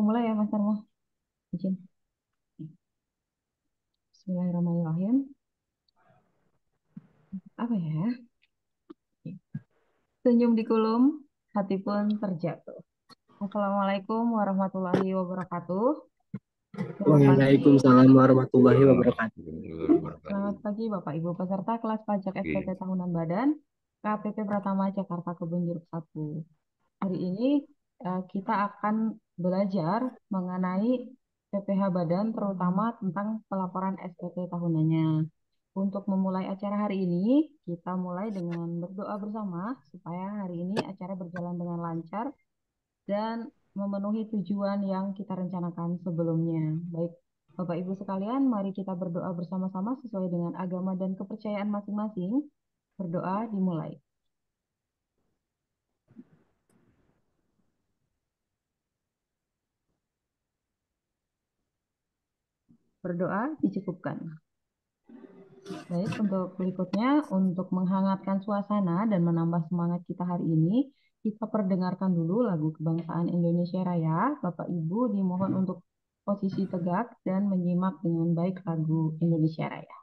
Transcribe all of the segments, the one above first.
Mulai ya Mas Armo. Izin. Bismillahirrahmanirrahim. Apa ya? Senyum di kulum, hati pun terjatuh. Assalamualaikum warahmatullahi wabarakatuh. Selamat pagi. Waalaikumsalam warahmatullahi wabarakatuh. Selamat pagi Bapak Ibu peserta kelas pajak SPT tahunan Badan KPP Pratama Jakarta Kebun Jeruk 1. Hari ini kita akan belajar mengenai PPh Badan terutama tentang pelaporan SPT tahunannya. Untuk memulai acara hari ini, kita mulai dengan berdoa bersama supaya hari ini acara berjalan dengan lancar dan memenuhi tujuan yang kita rencanakan sebelumnya. Baik, Bapak Ibu sekalian, mari kita berdoa bersama-sama sesuai dengan agama dan kepercayaan masing-masing. Berdoa dimulai. Berdoa dicukupkan. Baik, untuk berikutnya, untuk menghangatkan suasana dan menambah semangat kita hari ini, kita perdengarkan dulu lagu Kebangsaan Indonesia Raya. Bapak Ibu dimohon untuk posisi tegak dan menyimak dengan baik lagu Indonesia Raya.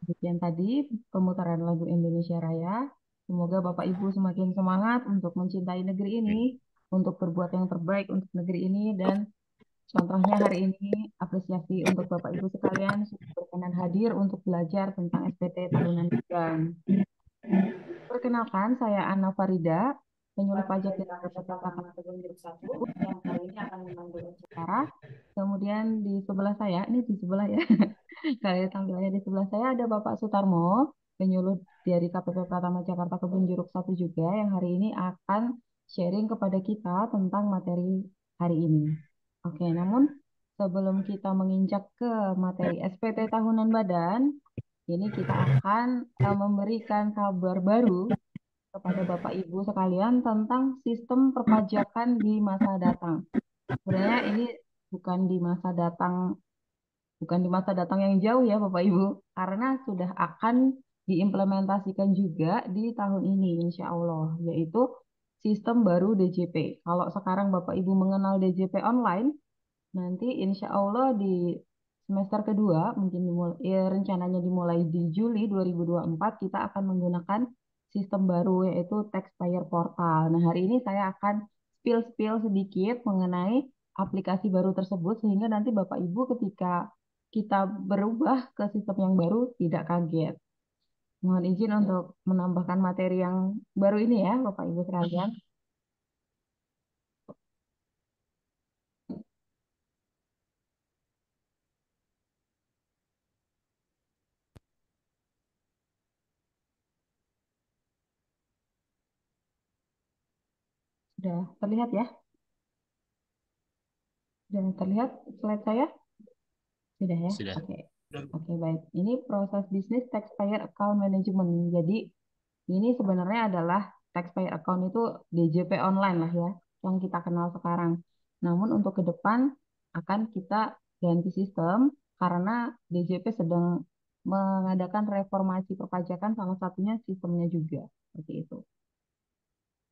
Demikian tadi pemutaran lagu Indonesia Raya. Semoga Bapak Ibu semakin semangat untuk mencintai negeri ini, untuk berbuat yang terbaik untuk negeri ini, dan contohnya hari ini apresiasi untuk Bapak Ibu sekalian sudah berkenan hadir untuk belajar tentang SPT tahunan Badan. Perkenalkan, saya Anna Farida, penyuluh pajak dari KPP Pratama Kebun Jeruk 1 yang hari ini akan memandu acara. Kemudian di sebelah saya, ini di sebelah ya, kalian tampilannya di sebelah saya ada Bapak Sutarmo, penyuluh dari KPP Pratama Jakarta Kebun Jeruk 1 juga yang hari ini akan sharing kepada kita tentang materi hari ini. Oke, namun sebelum kita menginjak ke materi SPT tahunan badan, ini kita akan memberikan kabar baru kepada Bapak Ibu sekalian tentang sistem perpajakan di masa datang. Sebenarnya ini bukan di masa datang bukan di masa datang yang jauh ya Bapak Ibu, karena sudah akan diimplementasikan juga di tahun ini insya Allah, yaitu sistem baru DJP. Kalau sekarang Bapak Ibu mengenal DJP online, nanti insya Allah di semester kedua, mungkin rencananya dimulai di Juli 2024, kita akan menggunakan sistem baru yaitu Taxpayer Portal. Nah, hari ini saya akan spill-spill sedikit mengenai aplikasi baru tersebut sehingga nanti Bapak Ibu ketika kita berubah ke sistem yang baru tidak kaget. Mohon izin untuk menambahkan materi yang baru ini ya, Bapak Ibu sekalian. Sudah terlihat ya? Sudah terlihat slide saya? Sudah ya? Sudah. Oke. Oke, baik. Ini proses bisnis taxpayer account management. Jadi, ini sebenarnya adalah taxpayer account itu DJP online lah ya, yang kita kenal sekarang. Namun untuk ke depan akan kita ganti sistem karena DJP sedang mengadakan reformasi perpajakan, salah satunya sistemnya juga. Seperti itu.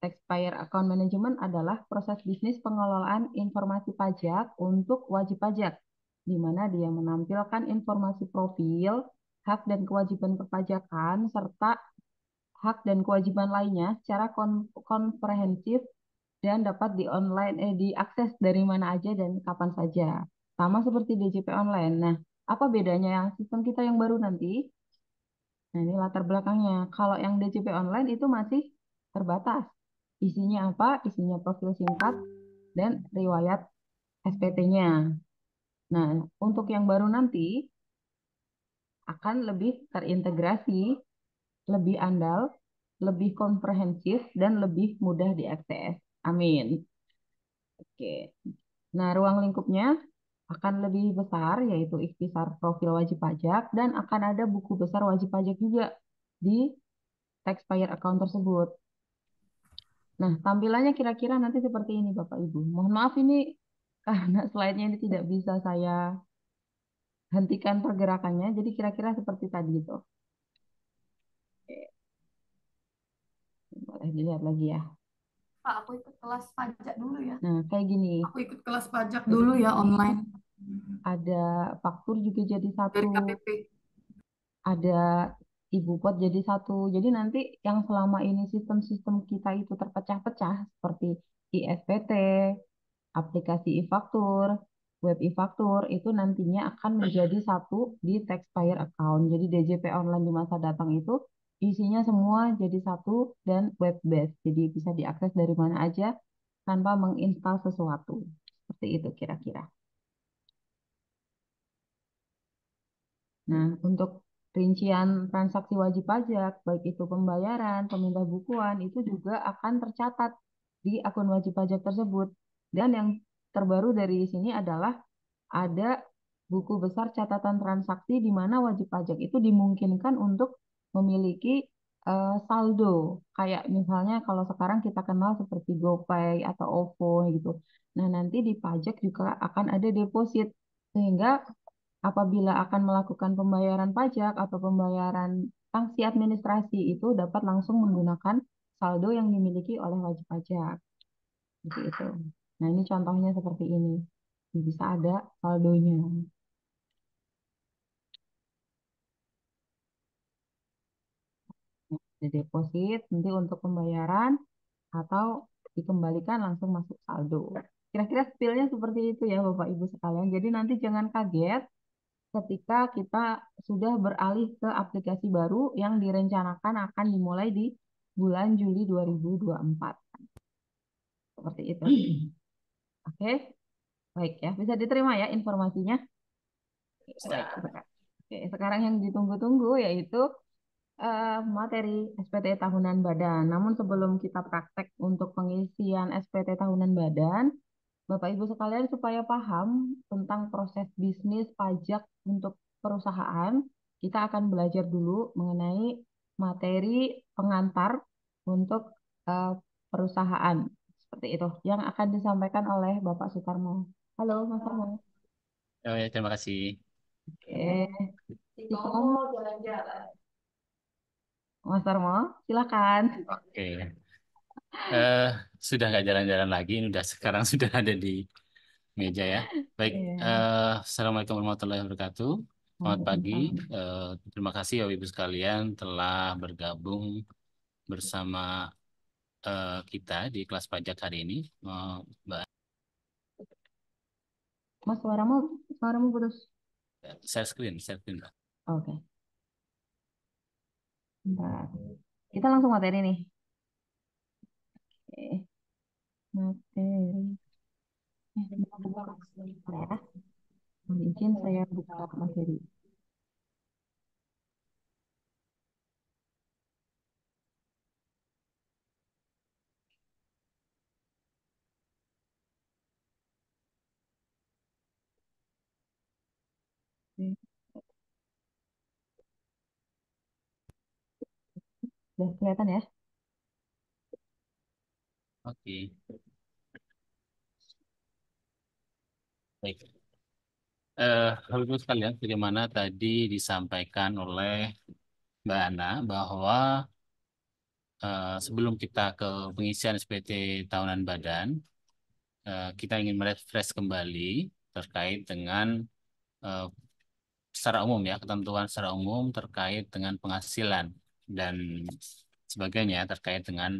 Taxpayer account management adalah proses bisnis pengelolaan informasi pajak untuk wajib pajak, di mana dia menampilkan informasi profil, hak dan kewajiban perpajakan, serta hak dan kewajiban lainnya secara komprehensif dan dapat di online diakses dari mana aja dan kapan saja. Sama seperti DJP online. Nah, apa bedanya sistem kita yang baru nanti? Nah, ini latar belakangnya. Kalau yang DJP online itu masih terbatas. Isinya apa? Isinya profil singkat dan riwayat SPT-nya. Nah, untuk yang baru nanti akan lebih terintegrasi, lebih andal, lebih komprehensif, dan lebih mudah diakses. Amin. Oke. Nah, ruang lingkupnya akan lebih besar, yaitu ikhtisar profil wajib pajak, dan akan ada buku besar wajib pajak juga di taxpayer account tersebut. Nah, tampilannya kira-kira nanti seperti ini, Bapak Ibu. Mohon maaf ini karena slide-nya ini tidak bisa saya hentikan pergerakannya, jadi kira-kira seperti tadi itu. Oke, boleh dilihat lagi ya. Pak, aku ikut kelas pajak dulu ya. Nah, kayak gini. Aku ikut kelas pajak dulu ya online Ada faktur juga jadi dari satu, KPP. ada ibu pot jadi satu. Jadi nanti yang selama ini sistem-sistem kita itu terpecah-pecah seperti ISPT, aplikasi e-faktur, web e-faktur itu nantinya akan menjadi satu di taxpayer account. Jadi DJP online di masa datang itu isinya semua jadi satu dan web based. Jadi bisa diakses dari mana aja tanpa menginstal sesuatu. Seperti itu kira-kira. Nah, untuk rincian transaksi wajib pajak, baik itu pembayaran, peminta bukuan, itu juga akan tercatat di akun wajib pajak tersebut. Dan yang terbaru dari sini adalah ada buku besar catatan transaksi di mana wajib pajak itu dimungkinkan untuk memiliki saldo. Kayak misalnya kalau sekarang kita kenal seperti GoPay atau OVO gitu. Nah, nanti di pajak juga akan ada deposit. Sehingga apabila akan melakukan pembayaran pajak atau pembayaran sanksi administrasi itu dapat langsung menggunakan saldo yang dimiliki oleh wajib pajak. Seperti itu. Nah, ini contohnya seperti ini. Bisa ada saldonya. Ada deposit nanti untuk pembayaran atau dikembalikan langsung masuk saldo. Kira-kira spillnya seperti itu ya Bapak Ibu sekalian. Jadi nanti jangan kaget ketika kita sudah beralih ke aplikasi baru yang direncanakan akan dimulai di bulan Juli 2024. Seperti itu. Oke, baik ya. Bisa diterima ya informasinya? Baik, Oke, sekarang yang ditunggu-tunggu yaitu materi SPT tahunan badan. Namun sebelum kita praktek untuk pengisian SPT tahunan badan, Bapak Ibu sekalian supaya paham tentang proses bisnis pajak untuk perusahaan, kita akan belajar dulu mengenai materi pengantar untuk eh, perusahaan. Seperti itu yang akan disampaikan oleh Bapak Sutarmo. Halo, Mas Tarmo. Oh ya, terima kasih. Oke, si Tomo jalan-jalan. Mas Tarmo, silakan. Oke. Eh, sudah nggak jalan-jalan lagi, ini udah sekarang sudah ada di meja ya. Baik, Iya. Assalamualaikum warahmatullahi wabarakatuh. Selamat pagi. Waalaikumsalam. Terima kasih ya Ibu sekalian telah bergabung bersama kita di kelas pajak hari ini. Mbak, Mas, suaramu putus. share screen, Mbak. Oke, bentar. Kita langsung materi nih. Oke, materi. Mau buka sebentar ya. Mohon izin saya buka materi. Udah kelihatan ya? Oke, baik. Bapak Ibu sekalian, bagaimana tadi disampaikan oleh Mbak Ana bahwa sebelum kita ke pengisian SPT tahunan badan, kita ingin merefresh kembali terkait dengan eh, secara umum ya, ketentuan secara umum terkait dengan penghasilan dan sebagainya terkait dengan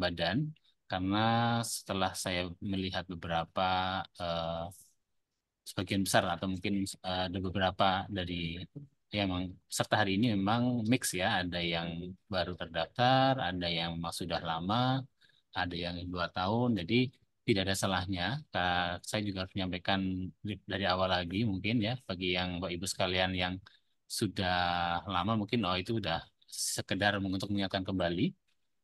badan. Karena setelah saya melihat beberapa eh, sebagian besar atau mungkin ada beberapa dari yang memang peserta hari ini memang mix ya, ada yang baru terdaftar, ada yang memang sudah lama, ada yang 2 tahun, jadi tidak ada salahnya. Saya juga harus menyampaikan dari awal lagi mungkin ya bagi yang Bapak Ibu sekalian yang sudah lama mungkin oh itu udah sekedar untuk mengingatkan kembali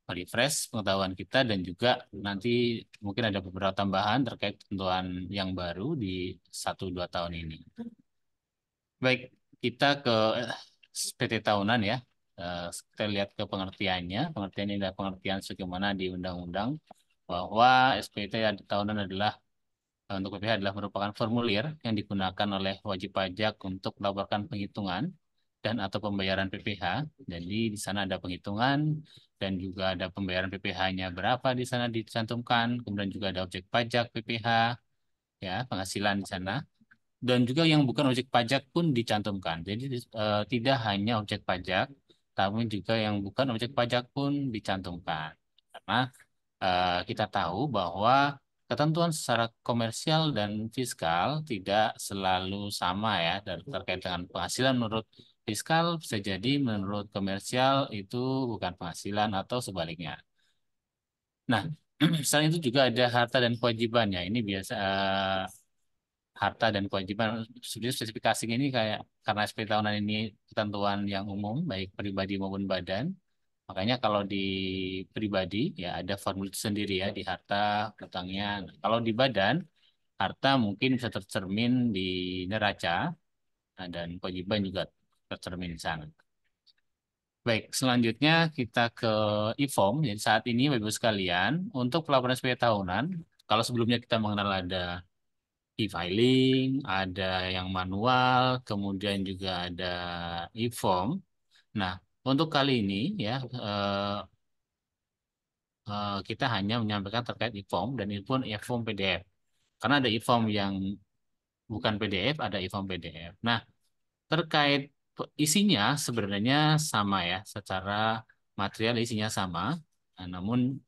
refresh pengetahuan kita dan juga nanti mungkin ada beberapa tambahan terkait ketentuan yang baru di 1-2 tahun ini. Baik, kita ke PT tahunan ya. Kita lihat ke pengertiannya. Pengertian ini adalah pengertian sebagaimana di undang-undang bahwa SPT tahunan adalah untuk PPh adalah merupakan formulir yang digunakan oleh wajib pajak untuk melaporkan penghitungan dan atau pembayaran PPh. Jadi di sana ada penghitungan dan juga ada pembayaran PPh-nya berapa di sana dicantumkan, kemudian juga ada objek pajak PPh ya, penghasilan di sana. Dan juga yang bukan objek pajak pun dicantumkan. Jadi tidak hanya objek pajak, tapi juga yang bukan objek pajak pun dicantumkan. Karena kita tahu bahwa ketentuan secara komersial dan fiskal tidak selalu sama ya dan terkait dengan penghasilan menurut fiskal bisa jadi menurut komersial itu bukan penghasilan atau sebaliknya. Nah, selain itu juga ada harta dan kewajibannya. Ini biasa harta dan kewajiban sebenarnya spesifikasi ini kayak karena SP tahunan ini ketentuan yang umum baik pribadi maupun badan. Makanya kalau di pribadi ya ada formulir sendiri ya di harta utangnya. Nah, kalau di badan harta mungkin bisa tercermin di neraca dan kewajiban juga tercermin di sana. Baik, selanjutnya kita ke e-form. Jadi saat ini Bapak Ibu sekalian untuk pelaporan SPT tahunan, kalau sebelumnya kita mengenal ada e-filing, ada yang manual, kemudian juga ada e-form. Nah, untuk kali ini ya kita hanya menyampaikan terkait e-form dan itu pun e-form PDF. Karena ada e-form yang bukan PDF, ada e-form PDF. Nah, terkait isinya sebenarnya sama ya, secara material isinya sama. Nah, namun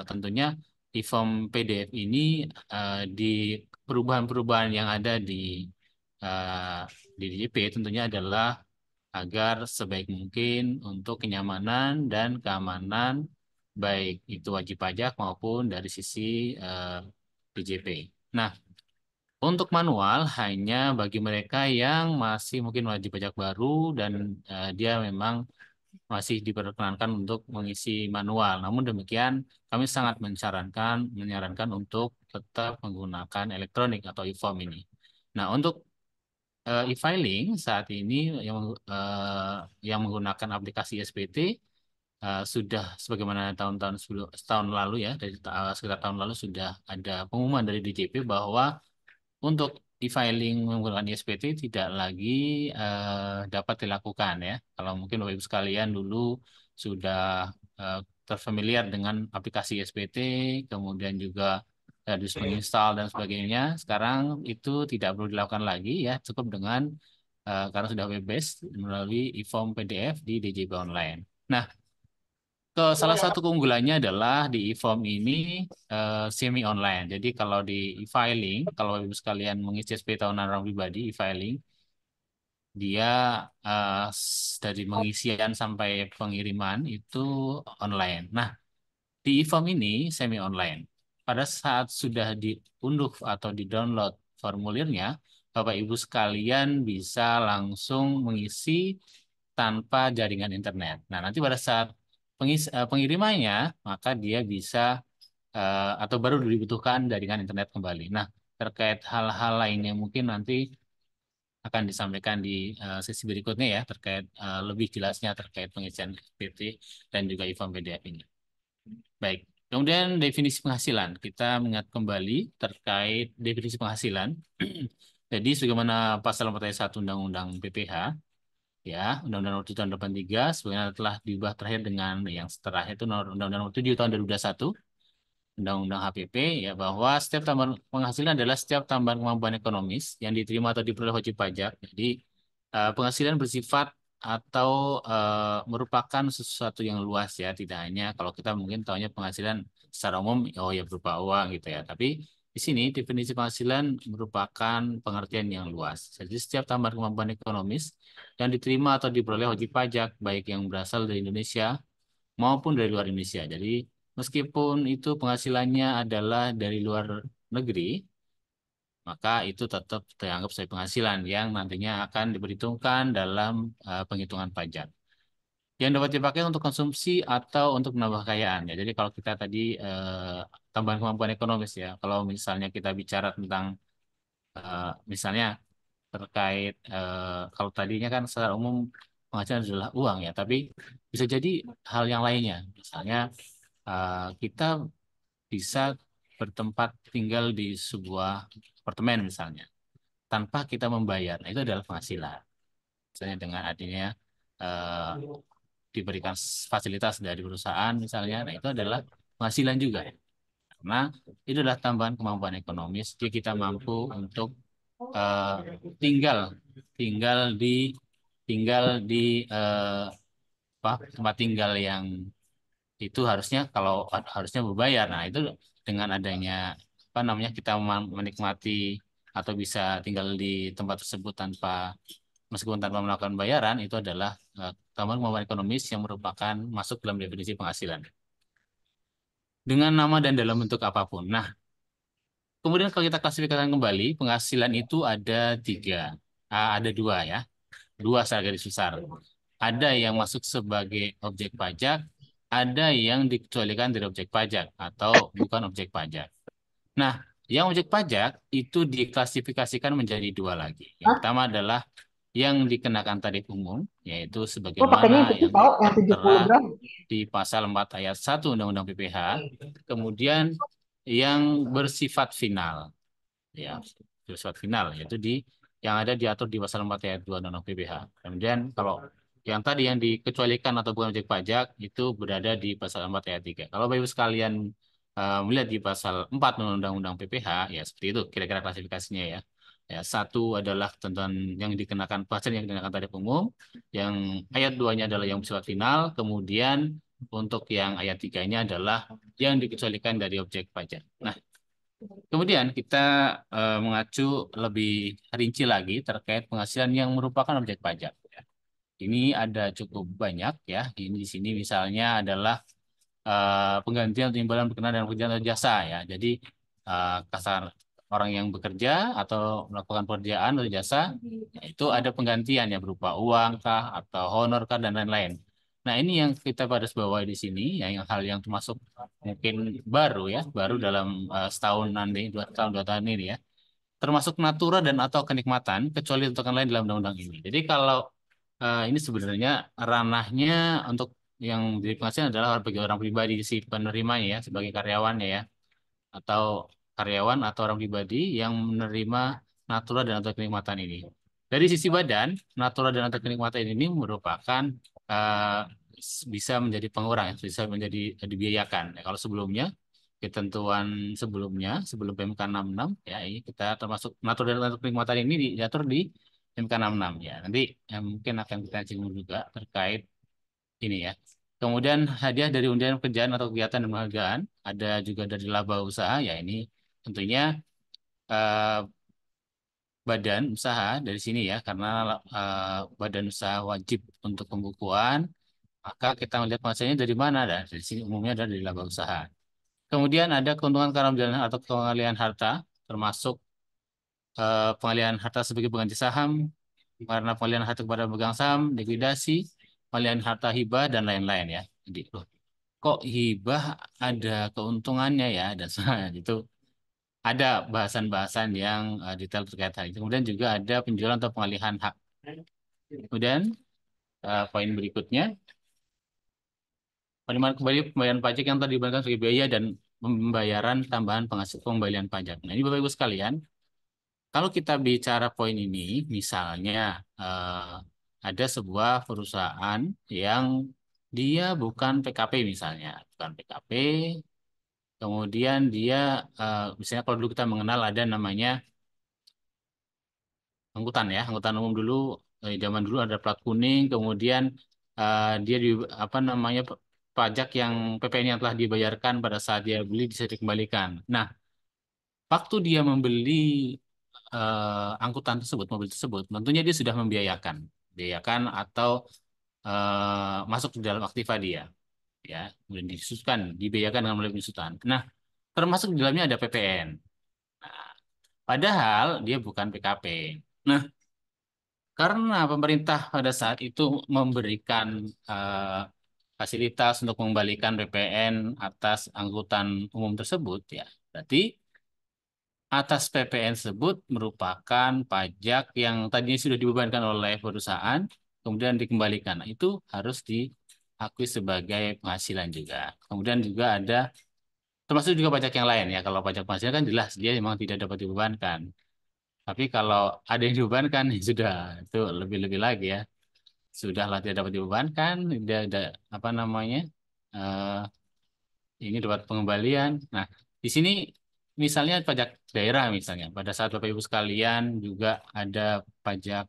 tentunya e-form PDF ini di perubahan-perubahan yang ada eh, di DJP tentunya adalah agar sebaik mungkin untuk kenyamanan dan keamanan baik itu wajib pajak maupun dari sisi DJP. Nah, untuk manual hanya bagi mereka yang masih mungkin wajib pajak baru dan dia memang masih diperkenankan untuk mengisi manual. Namun demikian, kami sangat menyarankan untuk tetap menggunakan elektronik atau e-form ini. Nah, untuk e-filing saat ini yang menggunakan aplikasi SPT sudah sebagaimana tahun-tahun setahun lalu ya, dari sekitar tahun lalu sudah ada pengumuman dari DJP bahwa untuk e-filing menggunakan ISPT tidak lagi dapat dilakukan ya. Kalau mungkin Bapak Ibu sekalian dulu sudah eh, terfamiliar dengan aplikasi ISPT, kemudian juga harus menginstal dan sebagainya. Sekarang itu tidak perlu dilakukan lagi ya, cukup dengan karena sudah web based melalui e-form PDF di DJP Online. Nah, salah satu keunggulannya adalah di e-form ini semi online. Jadi kalau di e-filing, kalau Ibu sekalian mengisi SP tahunan orang pribadi e-filing, dia dari pengisian sampai pengiriman itu online. Nah, di e-form ini semi online. Pada saat sudah diunduh atau di-download formulirnya, Bapak Ibu sekalian bisa langsung mengisi tanpa jaringan internet. Nah, nanti pada saat pengirimannya, maka dia bisa atau baru dibutuhkan jaringan internet kembali. Nah, terkait hal-hal lainnya mungkin nanti akan disampaikan di sesi berikutnya ya terkait lebih jelasnya terkait pengisian SPT dan juga e-form PDF ini. Baik. Kemudian definisi penghasilan. Kita mengingat kembali terkait definisi penghasilan. Jadi sebagaimana pasal 4 ayat 1 Undang-Undang PPH, ya, Undang-Undang Nomor 7 Tahun 83, sebagaimana telah diubah terakhir dengan yang setelah itu Undang-Undang Nomor 7 Tahun 2021, Undang-Undang HPP, ya, bahwa setiap tambahan penghasilan adalah setiap tambahan kemampuan ekonomis yang diterima atau diperoleh wajib pajak. Jadi penghasilan bersifat atau merupakan sesuatu yang luas ya, tidak hanya kalau kita mungkin tahunya penghasilan secara umum, oh ya berupa uang gitu ya. Tapi di sini definisi penghasilan merupakan pengertian yang luas. Jadi setiap tambahan kemampuan ekonomis yang diterima atau diperoleh wajib pajak, baik yang berasal dari Indonesia maupun dari luar Indonesia. Jadi meskipun itu penghasilannya adalah dari luar negeri, maka itu tetap dianggap sebagai penghasilan yang nantinya akan diperhitungkan dalam penghitungan pajak. Yang dapat dipakai untuk konsumsi atau untuk menambah kekayaan. Ya, jadi kalau kita tadi tambahan kemampuan ekonomis ya, kalau misalnya kita bicara tentang misalnya terkait kalau tadinya kan secara umum penghasilan adalah uang ya, tapi bisa jadi hal yang lainnya. Misalnya kita bisa bertempat tinggal di sebuah apartemen misalnya tanpa kita membayar. Nah, itu adalah penghasilan. Misalnya dengan adanya eh, diberikan fasilitas dari perusahaan misalnya, nah itu adalah penghasilan juga. Karena itu adalah tambahan kemampuan ekonomis, jadi kita mampu untuk eh, tinggal tinggal di tinggal di tempat tinggal yang itu harusnya kalau harusnya berbayar. Nah, itu dengan adanya apa namanya kita menikmati atau bisa tinggal di tempat tersebut tanpa meskipun tanpa melakukan bayaran itu adalah tambahan kemampuan ekonomis yang merupakan masuk dalam definisi penghasilan dengan nama dan dalam bentuk apapun. Nah, kemudian kalau kita klasifikasikan kembali penghasilan itu ada tiga, ada dua ya, dua secara garis besar. Ada yang masuk sebagai objek pajak, ada yang dikecualikan dari objek pajak atau bukan objek pajak. Nah, yang objek pajak itu diklasifikasikan menjadi dua lagi. Yang Hah? pertama adalah yang dikenakan tarif umum, yaitu Gue pakainya sebagaimana yang kecil yang tau, yang 70 tertera gram. di pasal 4 ayat 1 Undang-Undang PPH. Kemudian yang bersifat final, ya, bersifat final, yaitu yang ada diatur di pasal 4 ayat 2 Undang-Undang PPH. Kemudian kalau yang tadi yang dikecualikan atau bukan objek pajak itu berada di pasal 4 ayat 3. Kalau Bapak Ibu sekalian melihat di pasal 4 Undang-Undang PPH, ya seperti itu kira-kira klasifikasinya ya. Ya, satu adalah ketentuan yang dikenakan pasal yang dikenakan tarif umum, yang ayat 2-nya adalah yang bersifat final, kemudian untuk yang ayat 3-nya adalah yang dikecualikan dari objek pajak. Nah, kemudian kita mengacu lebih rinci lagi terkait penghasilan yang merupakan objek pajak. Ini ada cukup banyak ya. Ini di sini misalnya adalah penggantian timbalan berkenaan dengan pekerjaan atau jasa ya. Jadi kasar orang yang bekerja atau melakukan pekerjaan atau jasa, ya, itu ada penggantian ya berupa uang kah atau honor kah dan lain-lain. Nah ini yang kita pada bawahi di sini, ya, yang hal yang termasuk mungkin baru ya, baru dalam setahun nanti, 2 tahun 2 tahun ini ya, termasuk natura dan atau kenikmatan, kecuali untuk yang lain dalam undang-undang ini. Jadi kalau ini sebenarnya ranahnya untuk yang jadi penghasilan adalah bagi orang pribadi si penerimanya ya sebagai karyawannya ya atau karyawan atau orang pribadi yang menerima natura dan atau kenikmatan ini. Dari sisi badan, natura dan atau kenikmatan ini merupakan eh, bisa menjadi pengurang, ya, bisa menjadi dibiayakan. Ya, kalau sebelumnya ketentuan sebelumnya sebelum PMK 66 ya ini kita termasuk natura dan atau kenikmatan ini diatur di PMK 66 ya. Nanti mungkin akan kita singgung juga terkait ini ya. Kemudian hadiah dari undian pekerjaan atau kegiatan dan penghargaan, ada juga dari laba usaha ya ini tentunya eh, badan usaha dari sini ya karena badan usaha wajib untuk pembukuan, maka kita melihat penghasilannya dari mana dah? Dari sini umumnya ada dari laba usaha. Kemudian ada keuntungan karena menjalankan atau pengalihan harta termasuk pengalihan harta sebagai pengganti saham, karena pengalihan harta kepada pemegang saham, likuidasi, pengalihan harta hibah dan lain-lain ya. Jadi, loh, kok hibah ada keuntungannya ya dan itu ada bahasan-bahasan yang detail terkait hal itu. Kemudian juga ada penjualan atau pengalihan hak. Kemudian poin berikutnya, penerimaan kembali pembayaran pajak yang telah dibayarkan sebagai biaya dan pembayaran tambahan penghasil pengembalian pajak. Nah, ini Bapak Ibu sekalian, kalau kita bicara poin ini, misalnya ada sebuah perusahaan yang dia bukan PKP misalnya, bukan PKP, kemudian dia misalnya kalau dulu kita mengenal ada namanya angkutan ya, angkutan umum dulu, zaman dulu ada plat kuning, kemudian dia di apa namanya pajak yang PPN yang telah dibayarkan pada saat dia beli bisa dikembalikan. Nah, waktu dia membeli angkutan tersebut, mobil tersebut, tentunya dia sudah membiayakan atau masuk di dalam aktiva dia, ya, kemudian disusukan, dibiayakan dengan melalui pensusutan. Nah, termasuk di dalamnya ada PPN. Nah, padahal dia bukan PKP. Nah, karena pemerintah pada saat itu memberikan fasilitas untuk mengembalikan PPN atas angkutan umum tersebut, ya, berarti atas PPN tersebut merupakan pajak yang tadinya sudah dibebankan oleh perusahaan, kemudian dikembalikan. Nah, itu harus diakui sebagai penghasilan juga. Kemudian juga ada, termasuk juga pajak yang lain ya. Kalau pajak penghasilan kan jelas dia memang tidak dapat dibebankan. Tapi kalau ada yang dibebankan, ya sudah itu lebih-lebih lagi ya. Sudahlah tidak dapat dibebankan, dia ada apa namanya? eh, ini dapat pengembalian. Nah, di sini misalnya pajak daerah misalnya, pada saat Bapak Ibu sekalian juga ada pajak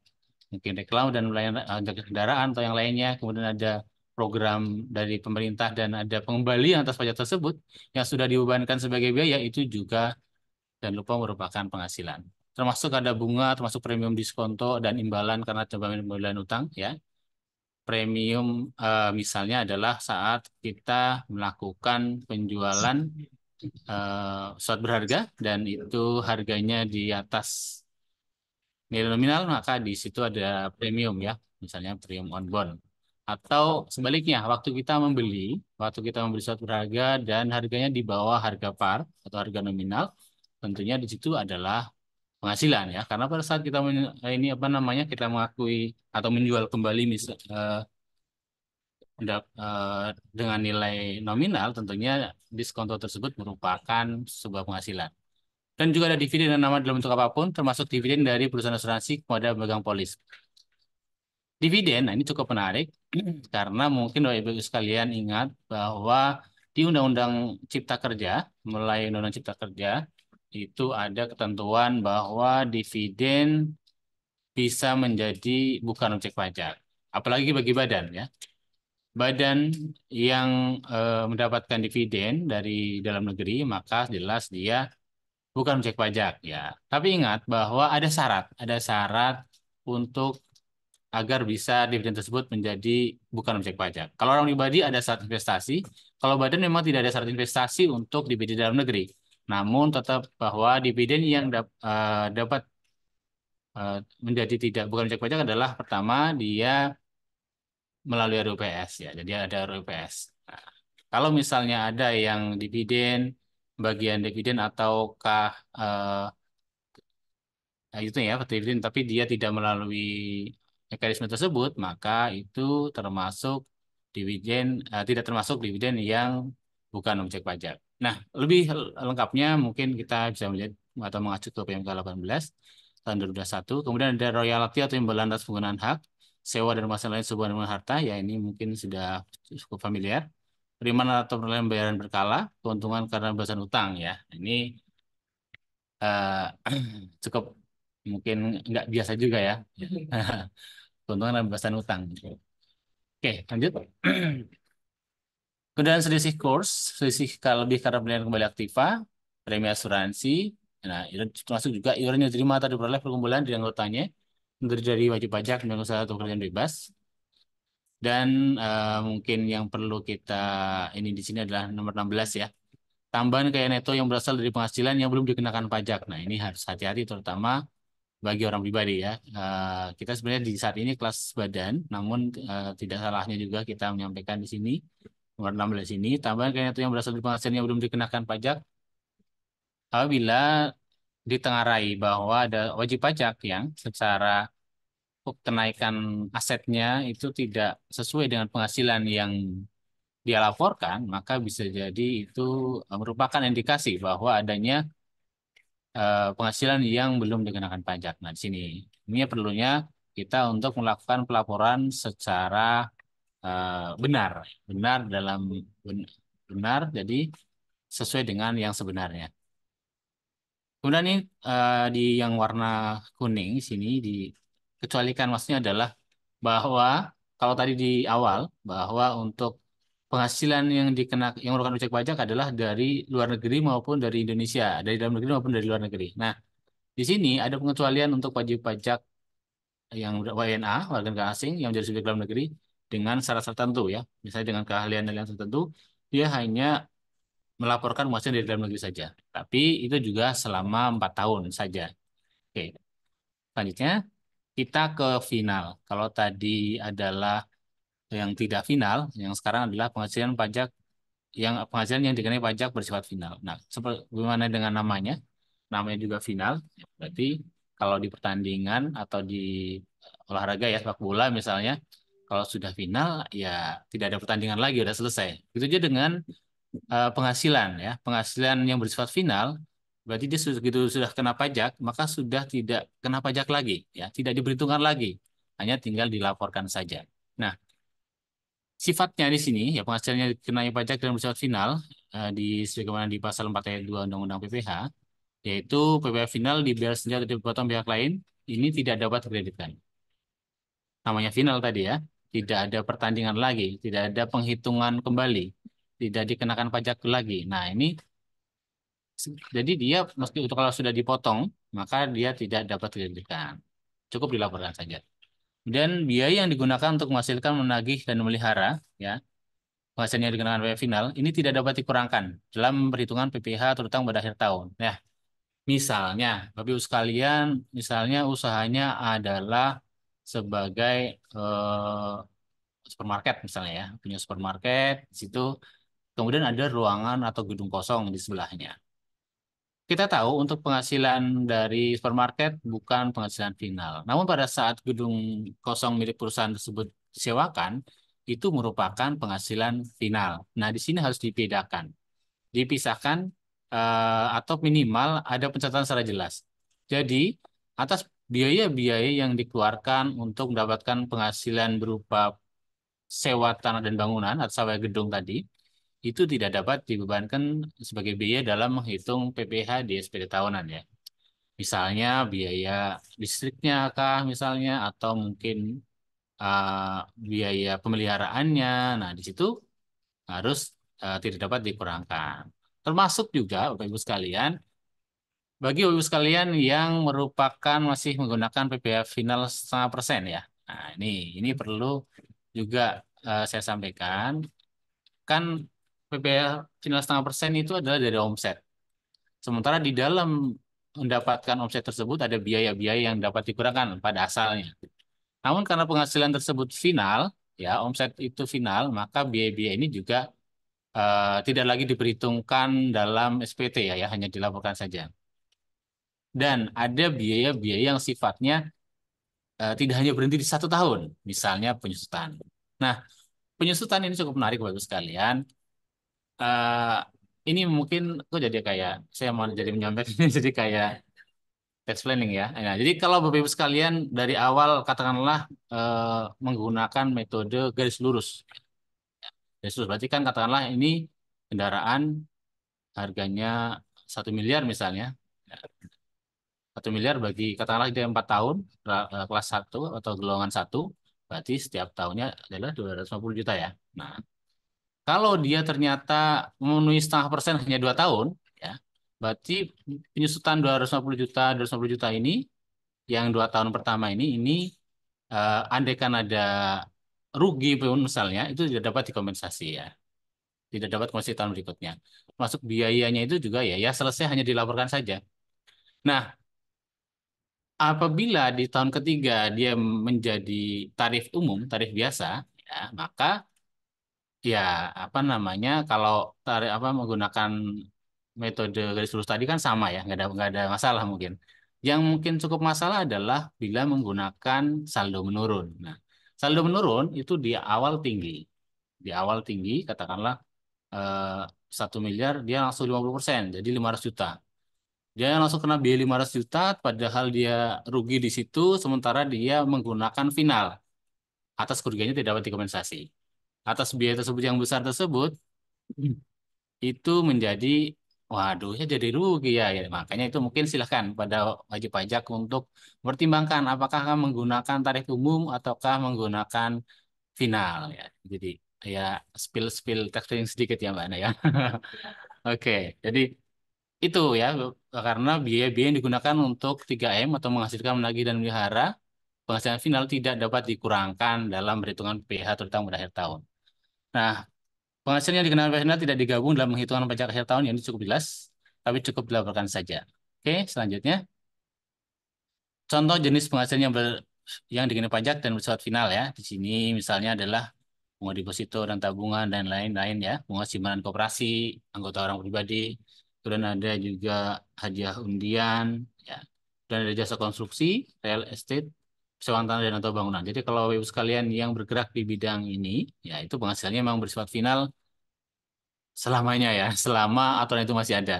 mungkin reklame dan lain pajak kendaraan atau yang lainnya, kemudian ada program dari pemerintah dan ada pengembalian atas pajak tersebut yang sudah dibebankan sebagai biaya itu juga dan lupa merupakan penghasilan. Termasuk ada bunga, termasuk premium diskonto dan imbalan karena imbalan utang ya. Premium misalnya adalah saat kita melakukan penjualan suatu berharga dan itu harganya di atas nilai nominal, maka di situ ada premium ya, misalnya premium on bond. Atau sebaliknya, waktu kita membeli suatu berharga dan harganya di bawah harga par atau harga nominal, tentunya di situ adalah penghasilan ya, karena pada saat kita ini apa namanya kita mengakui atau menjual kembali dengan nilai nominal, tentunya diskonto tersebut merupakan sebuah penghasilan. Dan juga ada dividen yang nama dalam bentuk apapun, termasuk dividen dari perusahaan asuransi kepada pemegang polis. Dividen, nah ini cukup menarik, karena mungkin Bapak Ibu sekalian ingat bahwa di Undang-Undang Cipta Kerja, mulai Undang-Undang Cipta Kerja, itu ada ketentuan bahwa dividen bisa menjadi bukan objek pajak. Apalagi bagi badan ya. Badan yang mendapatkan dividen dari dalam negeri, maka jelas dia bukan objek pajak ya. Tapi ingat bahwa ada syarat untuk agar bisa dividen tersebut menjadi bukan objek pajak. Kalau orang pribadi ada syarat investasi, kalau badan memang tidak ada syarat investasi untuk dividen dalam negeri. Namun tetap bahwa dividen yang dapat menjadi tidak bukan objek pajak adalah pertama dia melalui RUPS ya. Jadi ada RUPS. Nah, kalau misalnya ada yang bagian dividen ataukah itu ya dividen tapi dia tidak melalui mekanisme tersebut, maka itu termasuk tidak termasuk dividen yang bukan objek pajak. Nah, lebih lengkapnya mungkin kita bisa melihat atau mengacu ke PMK 18 tahun 2021. Kemudian ada royalti atau imbalan atas penggunaan hak, sewa dan masalah lain sebuah dengan harta, ya ini mungkin sudah cukup familiar. Penerimaan atau penilaian bayaran berkala, keuntungan karena pembebasan utang ya. Ini eh, cukup mungkin nggak biasa juga ya. Keuntungan dan pembebasan utang. Oke, lanjut. Kemudian selisih kurs, selisih lebih karena pembelian kembali aktiva, premi asuransi. Nah, itu termasuk juga iuran yang diterima atau diperoleh perkumpulan dari anggotanya, dari wajib pajak dan usaha atau pekerjaan bebas. Dan mungkin yang perlu kita ini di sini adalah nomor 16 ya. Tambahan kekayaan neto yang berasal dari penghasilan yang belum dikenakan pajak. Nah, ini harus hati-hati terutama bagi orang pribadi ya. Kita sebenarnya di saat ini kelas badan, namun tidak salahnya juga kita menyampaikan di sini nomor 16 ini tambahan kekayaan neto yang berasal dari penghasilan yang belum dikenakan pajak apabila ditengarai bahwa ada wajib pajak yang secara kenaikan asetnya itu tidak sesuai dengan penghasilan yang dia laporkan, maka bisa jadi itu merupakan indikasi bahwa adanya penghasilan yang belum dikenakan pajak. Nah, di sini ini perlunya kita untuk melakukan pelaporan secara benar, benar dalam benar, jadi sesuai dengan yang sebenarnya. Kemudian ini di yang warna kuning sini dikecualikan maksudnya adalah bahwa kalau tadi di awal bahwa untuk penghasilan yang yang merupakan objek pajak adalah dari luar negeri maupun dari Indonesia, dari dalam negeri maupun dari luar negeri. Nah, di sini ada pengecualian untuk wajib pajak yang WNA, warga negara asing yang menjadi subjek dalam negeri dengan syarat tertentu ya. Misalnya dengan keahlian yang tertentu, dia hanya melaporkan penghasilan dari dalam negeri saja. Tapi itu juga selama 4 tahun saja. Oke, selanjutnya kita ke final. Kalau tadi adalah yang tidak final, yang sekarang adalah penghasilan yang dikenai pajak bersifat final. Nah, seperti bagaimana dengan namanya? Namanya juga final. Berarti kalau di pertandingan atau di olahraga ya sepak bola misalnya, kalau sudah final ya tidak ada pertandingan lagi, udah selesai. Itu aja dengan penghasilan ya, penghasilan yang bersifat final. Berarti dia sudah kena pajak, maka sudah tidak kena pajak lagi, ya, tidak diperhitungkan lagi, hanya tinggal dilaporkan saja. Nah, sifatnya di sini ya penghasilannya dikenai pajak dalam bersifat final di sebagaimana di pasal 4 ayat 2 Undang-Undang PPH, yaitu PPH final dibayar sendiri atau dipotong pihak lain, ini tidak dapat dikreditkan. Namanya final tadi ya, tidak ada pertandingan lagi, tidak ada penghitungan kembali, tidak dikenakan pajak lagi. Nah, ini jadi dia meski itu kalau sudah dipotong, maka dia tidak dapat dikreditkan. Cukup dilaporkan saja. Dan biaya yang digunakan untuk menghasilkan, menagih, dan memelihara, ya, penghasilan yang dikenakan PPh final, ini tidak dapat dikurangkan dalam perhitungan PPh terutama pada akhir tahun. Ya, misalnya, Bapak Ibu sekalian, misalnya usahanya adalah sebagai supermarket misalnya ya, punya supermarket di situ, kemudian ada ruangan atau gedung kosong di sebelahnya. Kita tahu untuk penghasilan dari supermarket bukan penghasilan final. Namun pada saat gedung kosong milik perusahaan tersebut disewakan, itu merupakan penghasilan final. Nah, di sini harus dibedakan, dipisahkan atau minimal ada pencatatan secara jelas. Jadi, atas biaya-biaya yang dikeluarkan untuk mendapatkan penghasilan berupa sewa tanah dan bangunan atau sewa gedung tadi, itu tidak dapat dibebankan sebagai biaya dalam menghitung PPh di SPD tahunan ya. Misalnya biaya listriknya kah misalnya atau mungkin biaya pemeliharaannya. Nah, di situ harus tidak dapat dikurangkan. Termasuk juga Bapak Ibu sekalian, bagi Bapak Ibu sekalian yang merupakan masih menggunakan PPh final 0,5% ya. Nah, ini perlu juga saya sampaikan. Kan PPh final 0,5% itu adalah dari omset. Sementara di dalam mendapatkan omset tersebut ada biaya-biaya yang dapat dikurangkan pada asalnya. Namun karena penghasilan tersebut final, ya omset itu final, maka biaya-biaya ini juga tidak lagi diperhitungkan dalam SPT ya, hanya dilaporkan saja. Dan ada biaya-biaya yang sifatnya tidak hanya berhenti di 1 tahun, misalnya penyusutan. Nah, penyusutan ini cukup menarik Bapak Ibu sekalian. eh ini mungkin kok jadi kayak saya mau jadi menyampaikan jadi kayak tax planning ya. Nah, jadi kalau Bapak Ibu sekalian dari awal katakanlah menggunakan metode garis lurus. Garis lurus berarti kan katakanlah ini kendaraan harganya 1 miliar misalnya. 1 miliar bagi katakanlah dia 4 tahun kelas 1 atau golongan 1 berarti setiap tahunnya adalah 250 juta ya. Nah, kalau dia ternyata memenuhi 0,5% hanya 2 tahun, ya, berarti penyusutan 250 juta ini, yang 2 tahun pertama ini andaikan ada rugi pun misalnya, itu tidak dapat dikompensasi ya. Tidak dapat kompensasi tahun berikutnya. Masuk biayanya itu juga ya selesai hanya dilaporkan saja. Nah, apabila di tahun ketiga dia menjadi tarif umum, tarif biasa, ya, maka ya apa namanya kalau tarif apa menggunakan metode garis lurus tadi kan sama ya, nggak ada masalah mungkin. Yang mungkin cukup masalah adalah bila menggunakan saldo menurun. Nah, saldo menurun itu di awal tinggi. Di awal tinggi, katakanlah eh, 1 miliar, dia langsung 50%, jadi 500 juta. Dia langsung kena biaya 500 juta, padahal dia rugi di situ, sementara dia menggunakan final. Atas kerugiannya tidak dapat dikompensasi. Atas biaya tersebut yang besar tersebut, itu menjadi, waduh, ya jadi rugi ya. Ya, makanya itu mungkin silahkan pada wajib pajak untuk mempertimbangkan apakah akan menggunakan tarif umum ataukah menggunakan final ya. Jadi ya spill tax planning sedikit ya Mbak Ana ya. Oke, jadi itu ya karena biaya-biaya yang digunakan untuk 3M atau menghasilkan, menagih dan memelihara, penghasilan final tidak dapat dikurangkan dalam perhitungan PH terutama pada akhir tahun. Nah, penghasilan yang dikenakan pajak tidak digabung dalam penghitungan pajak akhir tahun, yang ini cukup jelas, tapi cukup dilaporkan saja. Oke, selanjutnya contoh jenis penghasilan yang dikenai pajak dan bersifat final ya. Di sini misalnya adalah bunga deposito dan tabungan dan lain-lain ya, bunga simpanan koperasi, anggota orang pribadi, kemudian ada juga hadiah undian ya. Dan ada jasa konstruksi, real estate, persewaan tanah dan atau bangunan. Jadi kalau Ibu sekalian yang bergerak di bidang ini, ya itu penghasilannya memang bersifat final selamanya ya, selama aturan itu masih ada.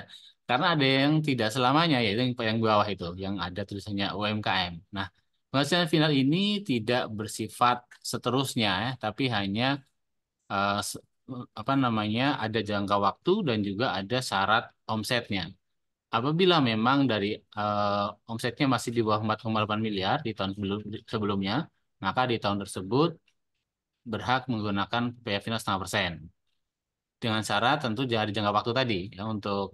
Karena ada yang tidak selamanya, yaitu yang bawah itu, yang ada tulisannya UMKM. Nah, penghasilan final ini tidak bersifat seterusnya ya, tapi hanya eh, se- apa namanya, ada jangka waktu dan juga ada syarat omsetnya. Apabila memang dari omsetnya masih di bawah 4,8 miliar di tahun sebelumnya, maka di tahun tersebut berhak menggunakan PF final 0,5%. Dengan syarat tentu jangan di jangka waktu tadi ya, untuk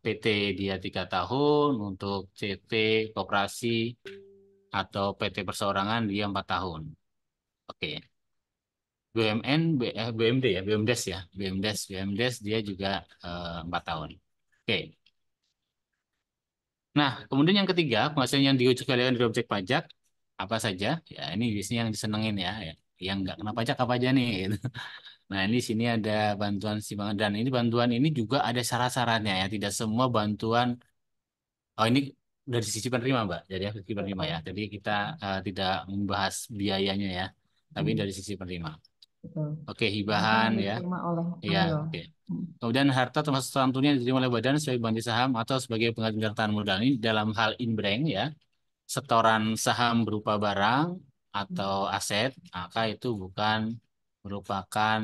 PT dia 3 tahun, untuk CT koperasi atau PT perseorangan dia 4 tahun. Oke, BUMN, BUMD ya, BUMDes ya, BUMDes dia juga 4 tahun. Oke. Nah, kemudian yang ketiga, penghasilan yang dikecualikan dari objek pajak apa saja? Ya, ini biasanya yang disenengin ya, ya. Yang nggak kena pajak apa aja nih? Gitu. Nah, ini di sini ada bantuan simpangan, dan ini bantuan ini juga ada syarat-syaratnya ya. Tidak semua bantuan. Oh, ini dari sisi penerima, Mbak. Jadi ya, sisi penerima ya. Betul. Jadi kita tidak membahas biayanya ya, tapi Hmm, dari sisi penerima. betul. Oke, Bantuan hibahan yang ya. diterima oleh Iya, Mail. oke. Hmm. Kemudian harta termasuk santunan yang diterima oleh badan sebagai bagi saham atau sebagai pengganti penyertaan modal, ini dalam hal inbrank ya. Setoran saham berupa barang atau aset, maka itu bukan merupakan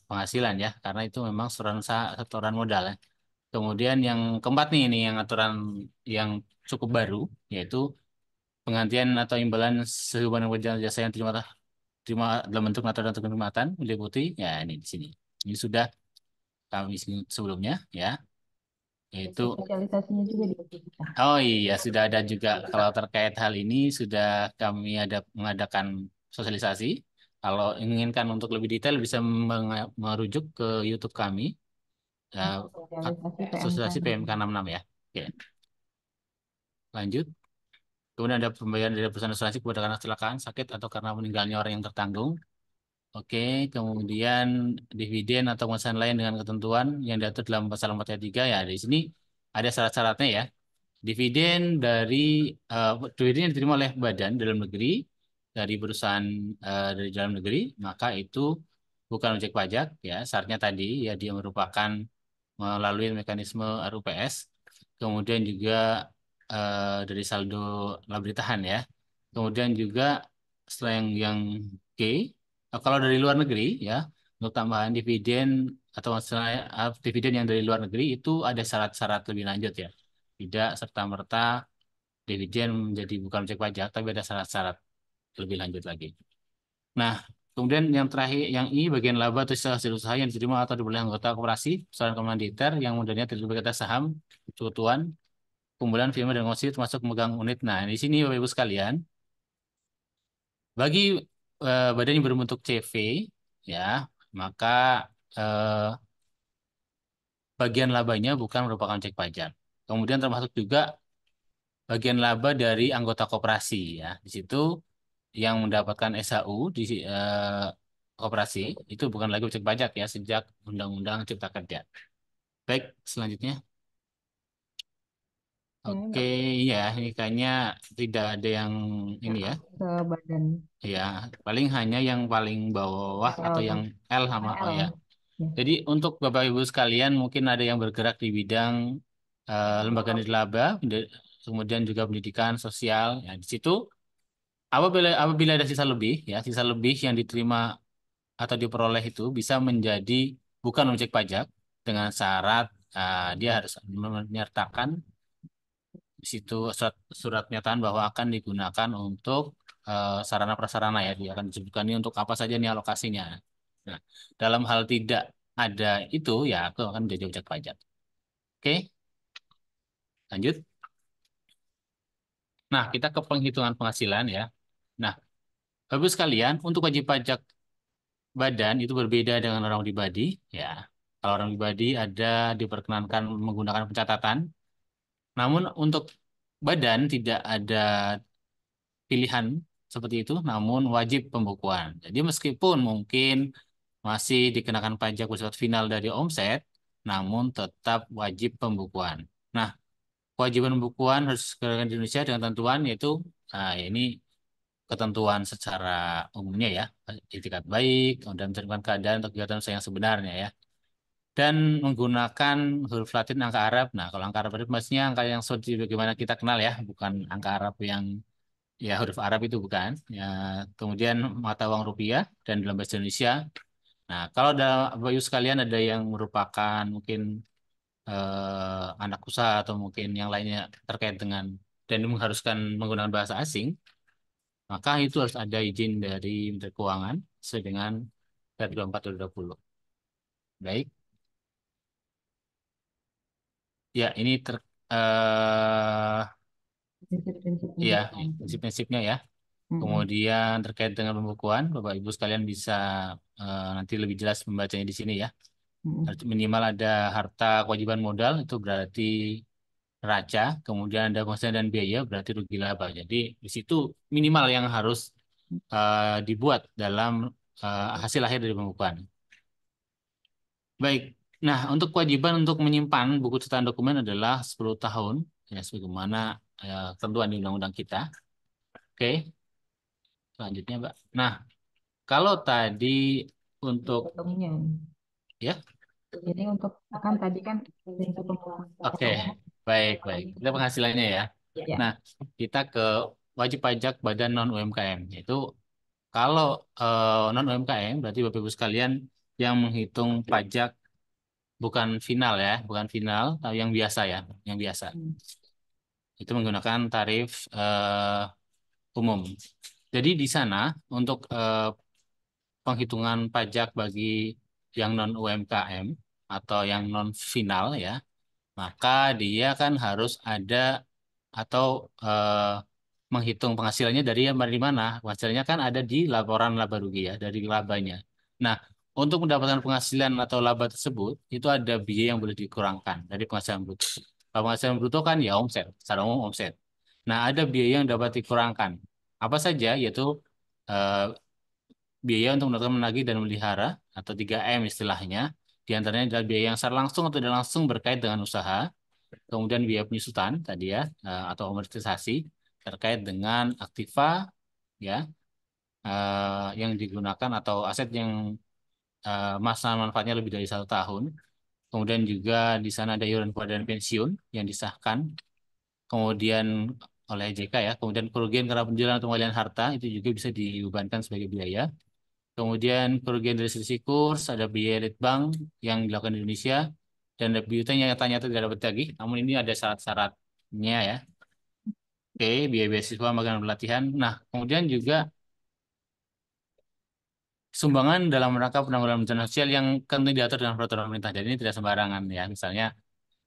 penghasilan ya, karena itu memang setoran modal ya. Kemudian yang keempat nih, ini yang aturan yang cukup baru, yaitu penggantian atau imbalan sehubungan dengan jasa yang terima dalam bentuk nota dan penghormatan meliputi ya, ini di sini. Ini sudah kami singgung sebelumnya ya, yaitu Sosialisasinya juga di kita. oh iya, sudah ada juga kalau terkait hal ini sudah kami ada mengadakan sosialisasi. Kalau inginkan untuk lebih detail bisa merujuk ke YouTube kami, eh, Sosialisasi PMK. sosialisasi PMK 66 ya. Oke, lanjut. Kemudian ada pembayaran dari perusahaan asuransi kepada karena kecelakaan, sakit atau karena meninggalnya orang yang tertanggung. Oke, kemudian dividen atau penghasilan lain dengan ketentuan yang diatur dalam pasal 4 ayat 3 ya. Di sini ada syarat-syaratnya ya. Dividen dividen yang diterima oleh badan dalam negeri dari perusahaan dari dalam negeri, maka itu bukan objek pajak ya. Syaratnya tadi ya, dia merupakan melalui mekanisme RUPS. Kemudian juga dari saldo laba ditahan ya. Kemudian juga setelah yang G, kalau dari luar negeri ya, untuk tambahan dividen atau dividen yang dari luar negeri itu ada syarat-syarat lebih lanjut ya. Tidak serta-merta dividen menjadi bukan objek pajak, tapi ada syarat-syarat lebih lanjut lagi. Nah, kemudian yang terakhir, yang I, bagian laba atau sisa hasil usaha yang diterima atau dibeli anggota koperasi, perusahaan komanditer yang modalnya terdiri atas saham, sekutuan, kumpulan firma dan kongsi termasuk memegang unit. Nah, di sini Bapak Ibu sekalian, bagi badan yang berbentuk CV, ya, maka eh, bagian labanya bukan merupakan objek pajak. Kemudian termasuk juga bagian laba dari anggota koperasi ya. Di situ yang mendapatkan SHU di koperasi itu bukan lagi objek pajak ya sejak Undang-Undang Cipta Kerja. Baik, selanjutnya. Saya Oke, nggak ya, ini kayaknya tidak ada yang ini ya. ke badan Ya, paling hanya yang paling bawah atau yang L, L sama O ya. L. Ya. Jadi untuk Bapak Ibu sekalian mungkin ada yang bergerak di bidang lembaga nirlaba, kemudian juga pendidikan sosial. Ya, di situ apabila ada sisa lebih, ya sisa lebih yang diterima atau diperoleh itu bisa menjadi bukan objek pajak dengan syarat dia harus menyertakan di situ surat pernyataan bahwa akan digunakan untuk sarana prasarana ya. Dia akan disebutkan ini untuk apa saja nih alokasinya. Nah, dalam hal tidak ada itu ya aku akan menjadi objek pajak. Oke, lanjut. Nah, kita ke penghitungan penghasilan ya. Nah, Bapak sekalian, untuk wajib pajak badan itu berbeda dengan orang pribadi ya. Kalau orang pribadi ada diperkenankan menggunakan pencatatan, namun untuk badan tidak ada pilihan seperti itu, namun wajib pembukuan. Jadi meskipun mungkin masih dikenakan pajak bersifat final dari omset, namun tetap wajib pembukuan. Nah, kewajiban pembukuan harus dikerjakan di Indonesia dengan tentuan yaitu ini ketentuan secara umumnya ya, itikat baik, kemudian mencerminkan keadaan atau kegiatan usaha yang sebenarnya ya. Dan menggunakan huruf Latin angka Arab. Nah, kalau angka Arab itu maksudnya angka yang seperti bagaimana kita kenal ya, bukan angka Arab yang ya huruf Arab itu bukan. Ya, kemudian mata uang rupiah dan dalam bahasa Indonesia. Nah, kalau dalam Bapak Ibu sekalian ada yang merupakan mungkin anak usaha atau mungkin yang lainnya terkait dengan dan mengharuskan menggunakan bahasa asing, maka itu harus ada izin dari Menteri Keuangan sesuai dengan Perda 24 2020. Baik, ya ini eh prinsip-prinsip ya pembukuan. prinsip-prinsipnya ya. Mm-mm. Kemudian terkait dengan pembukuan, Bapak Ibu sekalian bisa nanti lebih jelas membacanya di sini ya. Mm-mm. Minimal ada harta kewajiban modal itu berarti raca, kemudian ada penghasilan dan biaya berarti rugi laba. Jadi di situ minimal yang harus dibuat dalam hasil akhir dari pembukuan. Baik. Nah, untuk kewajiban untuk menyimpan buku catatan dokumen adalah 10 tahun ya sebagaimana ketentuan di undang-undang kita. Oke, selanjutnya, Mbak. Nah, kalau tadi untuk Hitungnya. ya, Jadi untuk akan tadi kan prinsip pembukuan oke, pertama. baik, baik. Kita penghasilannya ya. Ya. Nah, kita ke wajib pajak badan non UMKM, yaitu kalau non UMKM berarti Bapak Ibu sekalian yang menghitung pajak bukan final ya, bukan final, tapi yang biasa ya, yang biasa. Hmm. Itu menggunakan tarif umum. Jadi di sana untuk penghitungan pajak bagi yang non UMKM atau yang non final ya, maka dia kan harus ada atau menghitung penghasilannya dari mana? Penghasilannya kan ada di laporan laba rugi ya, dari labanya. Nah, untuk mendapatkan penghasilan atau laba tersebut, itu ada biaya yang boleh dikurangkan dari penghasilan bruto. Kalau penghasilan bruto kan ya omset, secara umum omset. Nah, ada biaya yang dapat dikurangkan. Apa saja? Yaitu eh, biaya untuk mendapatkan menagih dan memelihara atau 3M istilahnya. Di antaranya adalah biaya yang secara langsung atau tidak langsung berkait dengan usaha, kemudian biaya penyusutan tadi ya atau amortisasi terkait dengan aktiva ya yang digunakan atau aset yang masa manfaatnya lebih dari 1 tahun. Kemudian juga di sana ada iuran keluarga dan pensiun yang disahkan kemudian oleh JK ya. Kemudian kerugian karena penjualan atau pengembalian harta itu juga bisa dibebankan sebagai biaya. Kemudian kerugian dari selisih kurs, ada biaya lead bank yang dilakukan di Indonesia, dan ada piutang yang nyata-nyata tidak dapat ditagih. Namun ini ada syarat-syaratnya ya. Oke, biaya beasiswa, magang dan pelatihan. Nah, kemudian juga sumbangan dalam rangka penanggulangan bencana sosial yang kan diatur dengan peraturan pemerintah. Jadi ini tidak sembarangan ya. Misalnya,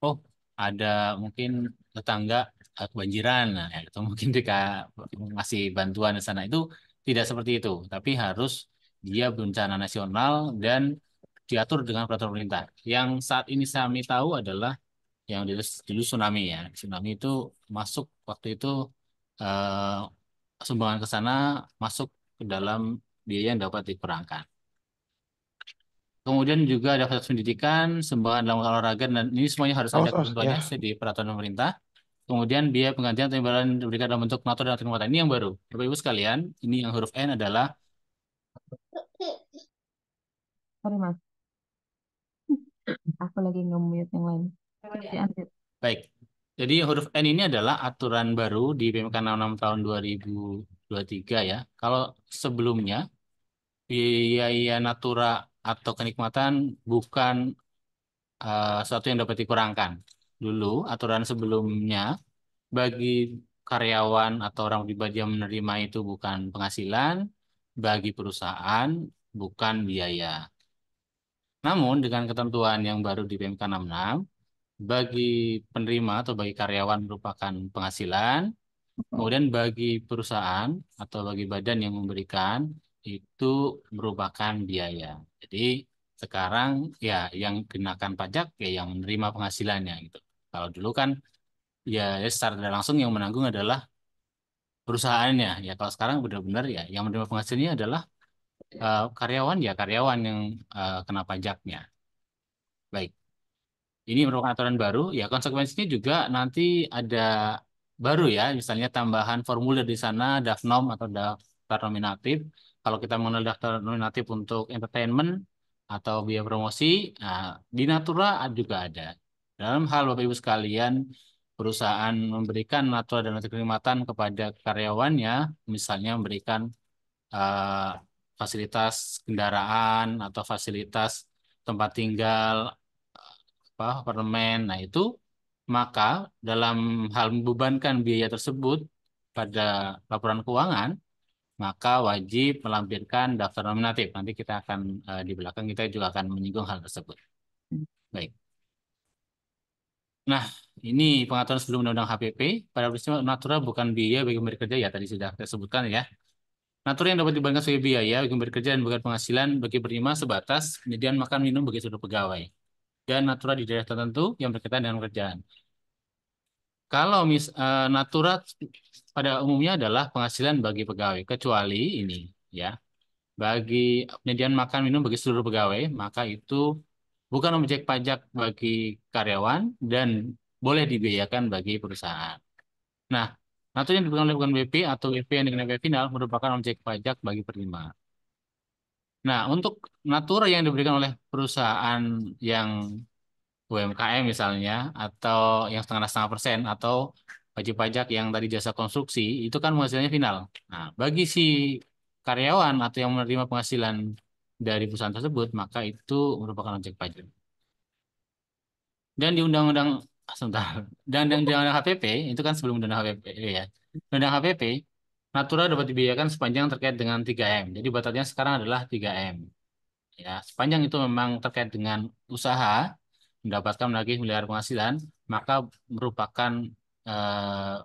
oh ada mungkin tetangga kebanjiran, nah, ya, atau mungkin jika ngasih bantuan di sana itu tidak seperti itu, tapi harus dia bencana nasional dan diatur dengan peraturan pemerintah. Yang saat ini kami tahu adalah yang dulu tsunami ya. Tsunami itu masuk waktu itu sumbangan ke sana masuk ke dalam biaya yang dapat dikurangkan. kemudian juga ada fasilitas pendidikan, sumbangan dalam olahraga, dan ini semuanya harus ada ketentuannya ya. di peraturan pemerintah. Kemudian biaya penggantian atau imbalan diberikan dalam bentuk natur dan kemudian ini yang baru. Bapak Ibu sekalian, ini yang huruf N adalah Sorry Mas, aku lagi nge-mute yang lain. Diunmute. baik. Jadi huruf N ini adalah aturan baru di PMK 66 tahun 2023 ya. Kalau sebelumnya biaya natura atau kenikmatan bukan sesuatu yang dapat dikurangkan. Dulu aturan sebelumnya bagi karyawan atau orang pribadi yang menerima itu bukan penghasilan, bagi perusahaan bukan biaya. Namun dengan ketentuan yang baru di PMK 66, bagi penerima atau bagi karyawan merupakan penghasilan, kemudian bagi perusahaan atau bagi badan yang memberikan itu merupakan biaya. Jadi sekarang ya yang kenakan pajak ya yang menerima penghasilannya gitu. Kalau dulu kan ya secara tidak langsung yang menanggung adalah perusahaannya. Ya kalau sekarang benar-benar ya yang menerima penghasilannya adalah karyawan ya karyawan yang kena pajaknya. Baik. Ini merupakan aturan baru, ya konsekuensinya juga nanti ada baru ya, misalnya tambahan formulir di sana, dafnom atau daftar nominatif. Kalau kita mengenal daftar nominatif untuk entertainment atau biaya promosi, nah, di Natura juga ada. Dalam hal Bapak Ibu sekalian, perusahaan memberikan Natura dan kenikmatan kepada karyawannya, misalnya memberikan eh, fasilitas kendaraan atau fasilitas tempat tinggal apartemen. Nah, itu maka dalam hal membebankan biaya tersebut pada laporan keuangan, maka wajib melampirkan daftar nominatif. Nanti kita akan di belakang kita juga akan menyinggung hal tersebut. Baik. Nah, ini pengaturan sebelum Undang-Undang HPP. Pada prinsipnya Natura bukan biaya bagi pemberi kerja ya tadi sudah saya sebutkan ya. Natura yang dapat dibayarkan sebagai biaya bagi pemberi kerja dan bukan penghasilan bagi penerima sebatas penyediaan makan minum bagi seluruh pegawai dan Natura di daerah tertentu yang berkaitan dengan pekerjaan. Kalau Natura pada umumnya adalah penghasilan bagi pegawai, kecuali ini ya, bagi penyediaan makan minum bagi seluruh pegawai, maka itu bukan objek pajak bagi karyawan dan boleh dibiayakan bagi perusahaan. Nah, Natura yang diberikan oleh bukan BP atau BP yang dengan BP final merupakan objek pajak bagi penerima. Nah, untuk Natura yang diberikan oleh perusahaan yang UMKM misalnya, atau yang setengah-setengah persen, atau wajib pajak yang tadi jasa konstruksi, itu kan penghasilannya final. Nah, bagi si karyawan atau yang menerima penghasilan dari perusahaan tersebut, maka itu merupakan objek pajak. Dan di Undang-Undang, sebentar, dan di Undang-Undang HPP, itu kan sebelum Undang-Undang HPP ya. Undang HPP, Natura dapat dibiayakan sepanjang terkait dengan 3M. Jadi batasnya sekarang adalah 3M. Ya, sepanjang itu memang terkait dengan usaha, mendapatkan menagih miliar penghasilan, maka merupakan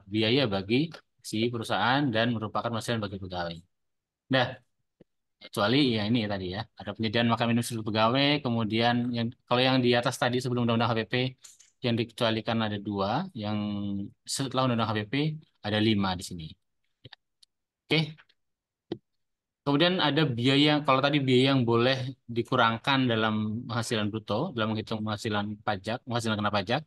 biaya bagi si perusahaan dan merupakan penghasilan bagi pegawai. Nah, kecuali ya ini tadi ya, ada penyediaan makan minum seluruh pegawai, kemudian yang kalau yang di atas tadi sebelum Undang-Undang HPP yang dikecualikan ada 2, yang setelah Undang-Undang HPP ada 5 di sini. Oke. Kemudian ada biaya, kalau tadi biaya yang boleh dikurangkan dalam penghasilan bruto, dalam menghitung penghasilan pajak, penghasilan kena pajak.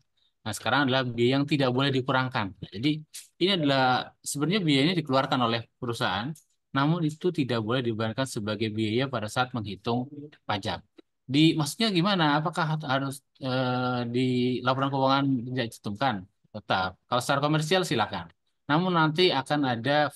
Nah, sekarang adalah biaya yang tidak boleh dikurangkan. Nah, jadi, ini adalah sebenarnya biayanya dikeluarkan oleh perusahaan, namun itu tidak boleh dibayarkan sebagai biaya pada saat menghitung pajak. Maksudnya gimana? Apakah harus di laporan keuangan tidak dicantumkan? Tetap. Kalau secara komersial silakan. Namun nanti akan ada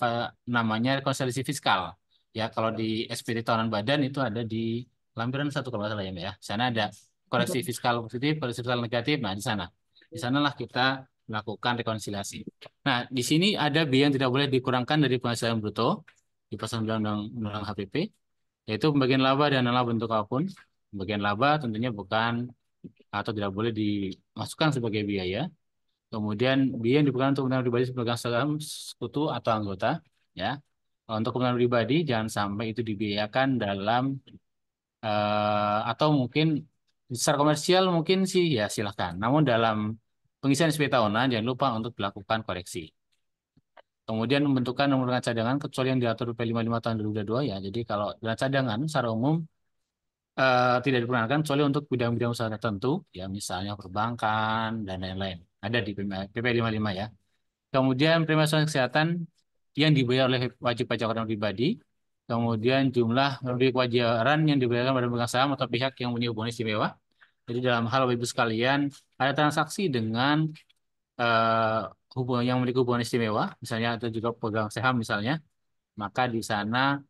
namanya rekonsiliasi fiskal. Ya, kalau di SPT tahunan badan itu ada di lampiran 1 kalau nggak salah ya, Mbak ya. Di sana ada koreksi fiskal positif, koreksi fiskal negatif. Nah, di sana. Di sanalah kita melakukan rekonsiliasi. Nah, di sini ada biaya yang tidak boleh dikurangkan dari penghasilan bruto di pasal 9 Undang-Undang HPP, yaitu pembagian laba dan laba bentuk apapun. Pembagian laba tentunya bukan atau tidak boleh dimasukkan sebagai biaya. Kemudian biaya yang diberikan untuk kepentingan pribadi sebagai saham sekutu atau anggota, ya. Untuk kepentingan pribadi jangan sampai itu dibiayakan dalam atau mungkin secara komersial mungkin sih ya silahkan. Namun dalam pengisian SPT tahunan jangan lupa untuk dilakukan koreksi. Kemudian pembentukan nomor cadangan kecuali yang diatur P55 tahun 2022 ya. Jadi kalau dana cadangan secara umum tidak diperkenankan kecuali untuk bidang-bidang usaha tertentu, ya misalnya perbankan dan lain-lain. Ada di PP 55 ya. Kemudian premi asuransi kesehatan yang dibayar oleh wajib pajak orang pribadi. Kemudian jumlah lebih kewajaran yang dibayarkan pada pemegang saham atau pihak yang punya hubungan istimewa. Jadi dalam hal Bapak Ibu sekalian ada transaksi dengan hubungan yang memiliki hubungan istimewa, misalnya atau juga pemegang saham misalnya, maka di sana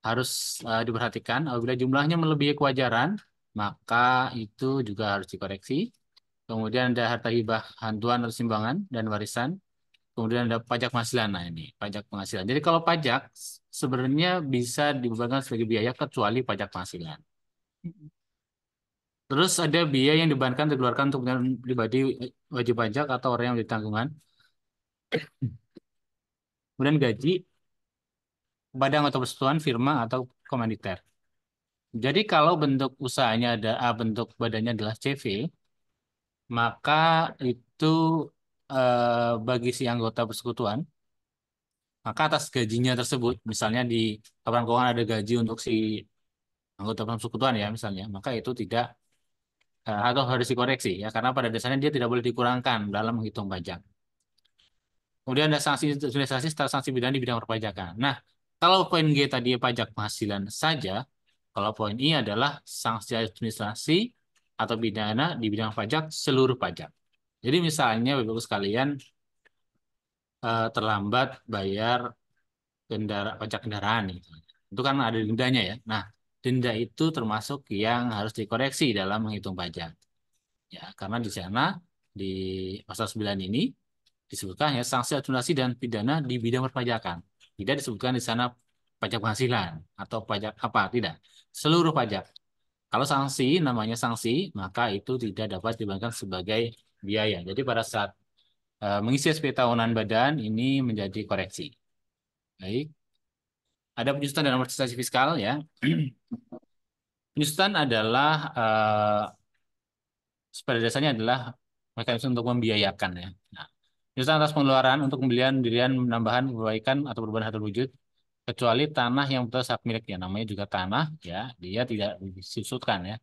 harus diperhatikan apabila jumlahnya melebihi kewajaran, maka itu juga harus dikoreksi. Kemudian ada harta hibah, hantuan atau simbangan dan warisan. Kemudian ada pajak penghasilan. Nah, ini pajak penghasilan. Jadi kalau pajak sebenarnya bisa dibebankan sebagai biaya kecuali pajak penghasilan. Terus ada biaya yang dibebankan atau dikeluarkan untuk kepentingan pribadi wajib pajak atau orang yang menjadi tanggungan. Kemudian gaji kepada anggota persekutuan, firma atau komanditer. Jadi kalau bentuk usahanya ada A, bentuk badannya adalah CV, maka itu bagi si anggota persekutuan, maka atas gajinya tersebut, misalnya di laporan keuangan ada gaji untuk si anggota persekutuan ya misalnya, maka itu tidak atau harus dikoreksi ya karena pada dasarnya dia tidak boleh dikurangkan dalam menghitung pajak. Kemudian ada sanksi administrasi serta sanksi pidana di bidang perpajakan. Nah, kalau poin G tadi pajak penghasilan saja, kalau poin I adalah sanksi administrasi atau pidana di bidang pajak seluruh pajak. Jadi misalnya Bapak Ibu sekalian terlambat bayar pajak kendaraan itu kan ada dendanya ya. Nah, denda itu termasuk yang harus dikoreksi dalam menghitung pajak. Ya, karena di sana di pasal 9 ini disebutkan ya sanksi administrasi dan pidana di bidang perpajakan. Tidak disebutkan di sana pajak penghasilan atau pajak apa, tidak. Seluruh pajak. Kalau sanksi namanya sanksi, maka itu tidak dapat dibayarkan sebagai biaya. Jadi pada saat mengisi SP tahunan badan ini menjadi koreksi. Baik. Ada penyusutan dan amortisasi fiskal ya. Penyusutan adalah pada dasarnya adalah mekanisme untuk membiayakan ya. Nah, penyusutan atas pengeluaran untuk pembelian, dirian, penambahan, perbaikan atau perubahan hasil wujud kecuali tanah yang betul hak miliknya. Namanya juga tanah ya, dia tidak disusutkan ya.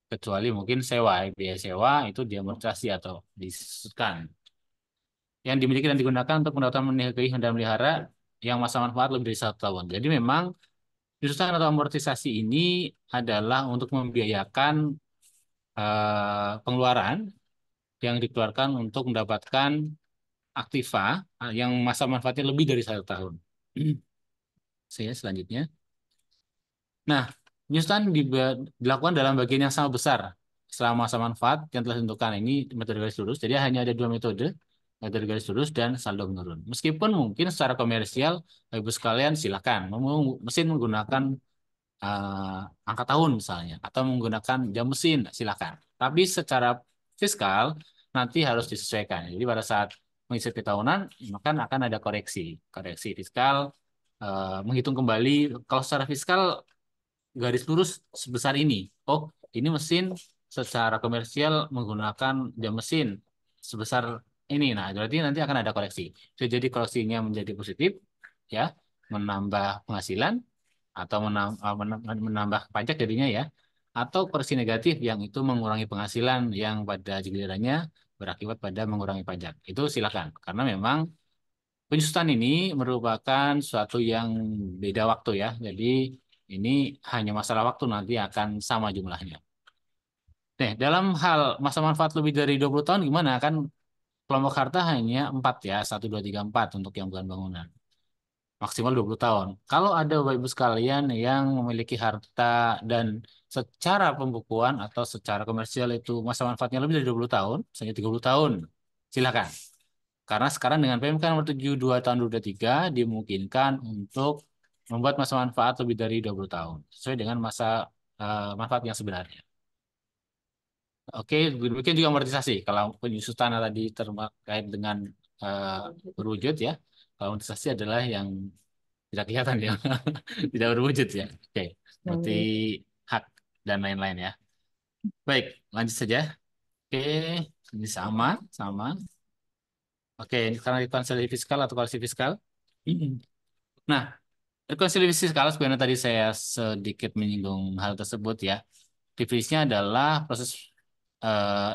Kecuali mungkin sewa, biaya sewa itu diamortisasi atau disusutkan. Yang dimiliki dan digunakan untuk pendapatan menikahi dan melihara yang masa manfaat lebih dari 1 tahun. Jadi memang penyusutan atau amortisasi ini adalah untuk membiayakan pengeluaran yang dikeluarkan untuk mendapatkan aktiva yang masa manfaatnya lebih dari 1 tahun. Saya selanjutnya. Nah, penyusutan dilakukan dalam bagian yang sama besar selama masa manfaat yang telah ditentukan. Ini metode garis lurus. Jadi hanya ada 2 metode, metode garis lurus dan saldo menurun. Meskipun mungkin secara komersial, Ibu sekalian silakan. Mesin menggunakan angka tahun misalnya, atau menggunakan jam mesin, silakan. Tapi secara fiskal nanti harus disesuaikan. Jadi pada saat mengisi tahunan, maka akan ada koreksi, koreksi fiskal, menghitung kembali. Kalau secara fiskal garis lurus sebesar ini. Oh, ini mesin secara komersial menggunakan jam mesin sebesar ini. Nah, berarti nanti akan ada koreksi. Bisa jadi koreksinya menjadi positif, ya, menambah penghasilan atau menambah pajak jadinya ya, atau koreksi negatif yang itu mengurangi penghasilan yang pada gilirannya berakibat pada mengurangi pajak. Itu silakan, karena memang penyusutan ini merupakan suatu yang beda waktu ya. Jadi ini hanya masalah waktu nanti akan sama jumlahnya. Nah, dalam hal masa manfaat lebih dari 20 tahun gimana? Kan kelompok harta hanya 4 ya, 1, 2, 3, 4 untuk yang bukan bangunan. Maksimal 20 tahun. Kalau ada Bapak Ibu sekalian yang memiliki harta dan secara pembukuan atau secara komersial itu masa manfaatnya lebih dari 20 tahun, misalnya 30 tahun, silakan. Karena sekarang dengan PMK nomor 72 tahun 2023 dimungkinkan untuk membuat masa manfaat lebih dari 20 tahun sesuai dengan masa manfaat yang sebenarnya. Oke, demikian juga amortisasi. Kalau penyusutan tadi terkait dengan berwujud ya. Kalau amortisasi adalah yang tidak kelihatan ya, tidak berwujud ya. Oke, seperti Baik. hak dan lain-lain ya. Baik, lanjut saja. Oke, ini sama, sama. Oke, ini sekarang konsolidasi fiskal atau koreksi fiskal. Nah, Rekonsiliasi fiskal sebenarnya tadi saya sedikit menyinggung hal tersebut ya. Definisinya adalah eh,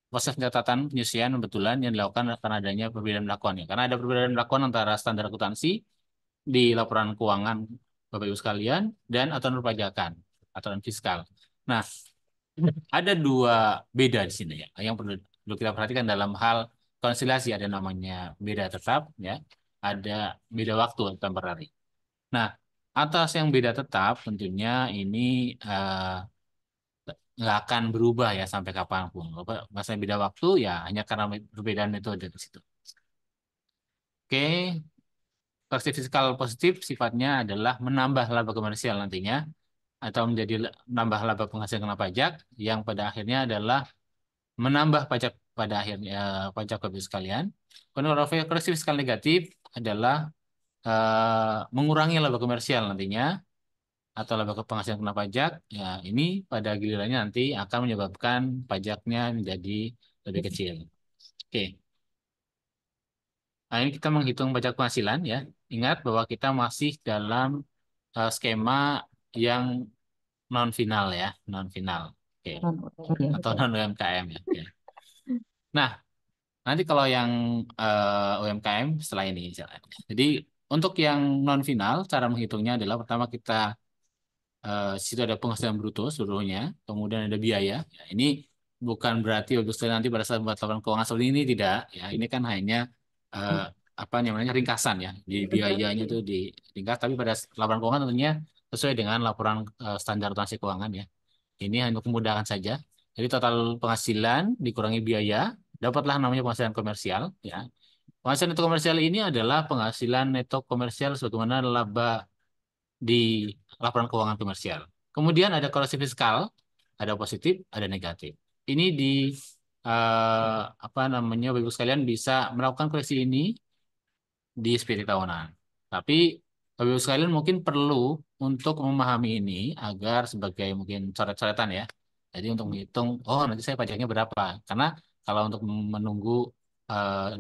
proses pencatatan penyusian pembetulan yang dilakukan karena adanya perbedaan pelakuan ya. Karena ada perbedaan pelakuan antara standar akuntansi di laporan keuangan Bapak Ibu sekalian dan aturan perpajakan, aturan fiskal. Nah, ada dua beda di sini ya. Yang perlu kita perhatikan dalam hal konsiliasi ada namanya beda tetap ya, ada beda waktu temporary. Nah, atas yang beda tetap tentunya ini nggak akan berubah ya sampai kapanpun. Masalah beda waktu ya hanya karena perbedaan metode di situ. Oke, koreksi fiskal positif sifatnya adalah menambah laba komersial nantinya atau menambah laba penghasilan kena pajak yang pada akhirnya adalah menambah pajak pada akhirnya pajak Bapak Ibu sekalian. Kemudian koreksi fiskal negatif adalah mengurangi laba komersial nantinya atau laba penghasilan kena pajak. Ya, ini pada gilirannya nanti akan menyebabkan pajaknya menjadi lebih kecil. Oke. Nah, ini kita menghitung pajak penghasilan ya. Ingat bahwa kita masih dalam skema yang non final ya, non final. Oke. Oke. Atau non UMKM ya. Oke. Nah, nanti kalau yang UMKM setelah ini misalnya. Jadi untuk yang non final cara menghitungnya adalah pertama kita situ ada penghasilan bruto seluruhnya, kemudian ada biaya. Ya, ini bukan berarti untuk nanti pada saat buat laporan keuangan seperti ini tidak. Ya, ini kan hanya eh, apa namanya ringkasan ya. Di biayanya itu di ringkas, tapi pada laporan keuangan tentunya sesuai dengan laporan standar transaksi keuangan ya. Ini hanya memudahkan saja. Jadi total penghasilan dikurangi biaya, dapatlah namanya penghasilan komersial ya. Penghasilan neto komersial ini adalah penghasilan neto komersial sebagaimana laba di laporan keuangan komersial. Kemudian ada koreksi fiskal, ada positif, ada negatif. Ini di apa namanya, Bapak Ibu sekalian bisa melakukan koreksi ini di SPT tahunan. Tapi Bapak Ibu sekalian mungkin perlu untuk memahami ini agar sebagai mungkin coret-coretan ya. Jadi untuk menghitung, oh nanti saya pajaknya berapa. Karena kalau untuk menunggu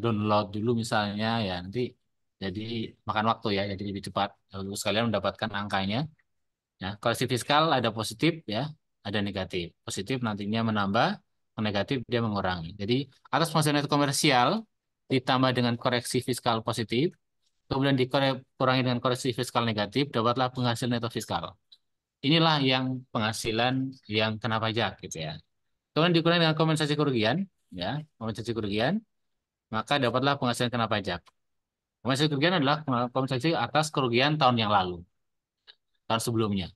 download dulu misalnya ya nanti jadi makan waktu ya. Jadi lebih cepat Bapak Ibu sekalian mendapatkan angkanya. Ya, koreksi fiskal ada positif ya, ada negatif. Positif nantinya menambah, negatif dia mengurangi. Jadi atas penghasilan neto komersial ditambah dengan koreksi fiskal positif, kemudian dikurangi dengan koreksi fiskal negatif, dapatlah penghasilan neto fiskal. Inilah yang penghasilan yang kena pajak gitu ya. Kemudian dikurangi dengan kompensasi kerugian, ya, kompensasi kerugian, maka dapatlah penghasilan kena pajak. Kompensasi kerugian adalah kompensasi atas kerugian tahun yang lalu, tahun sebelumnya.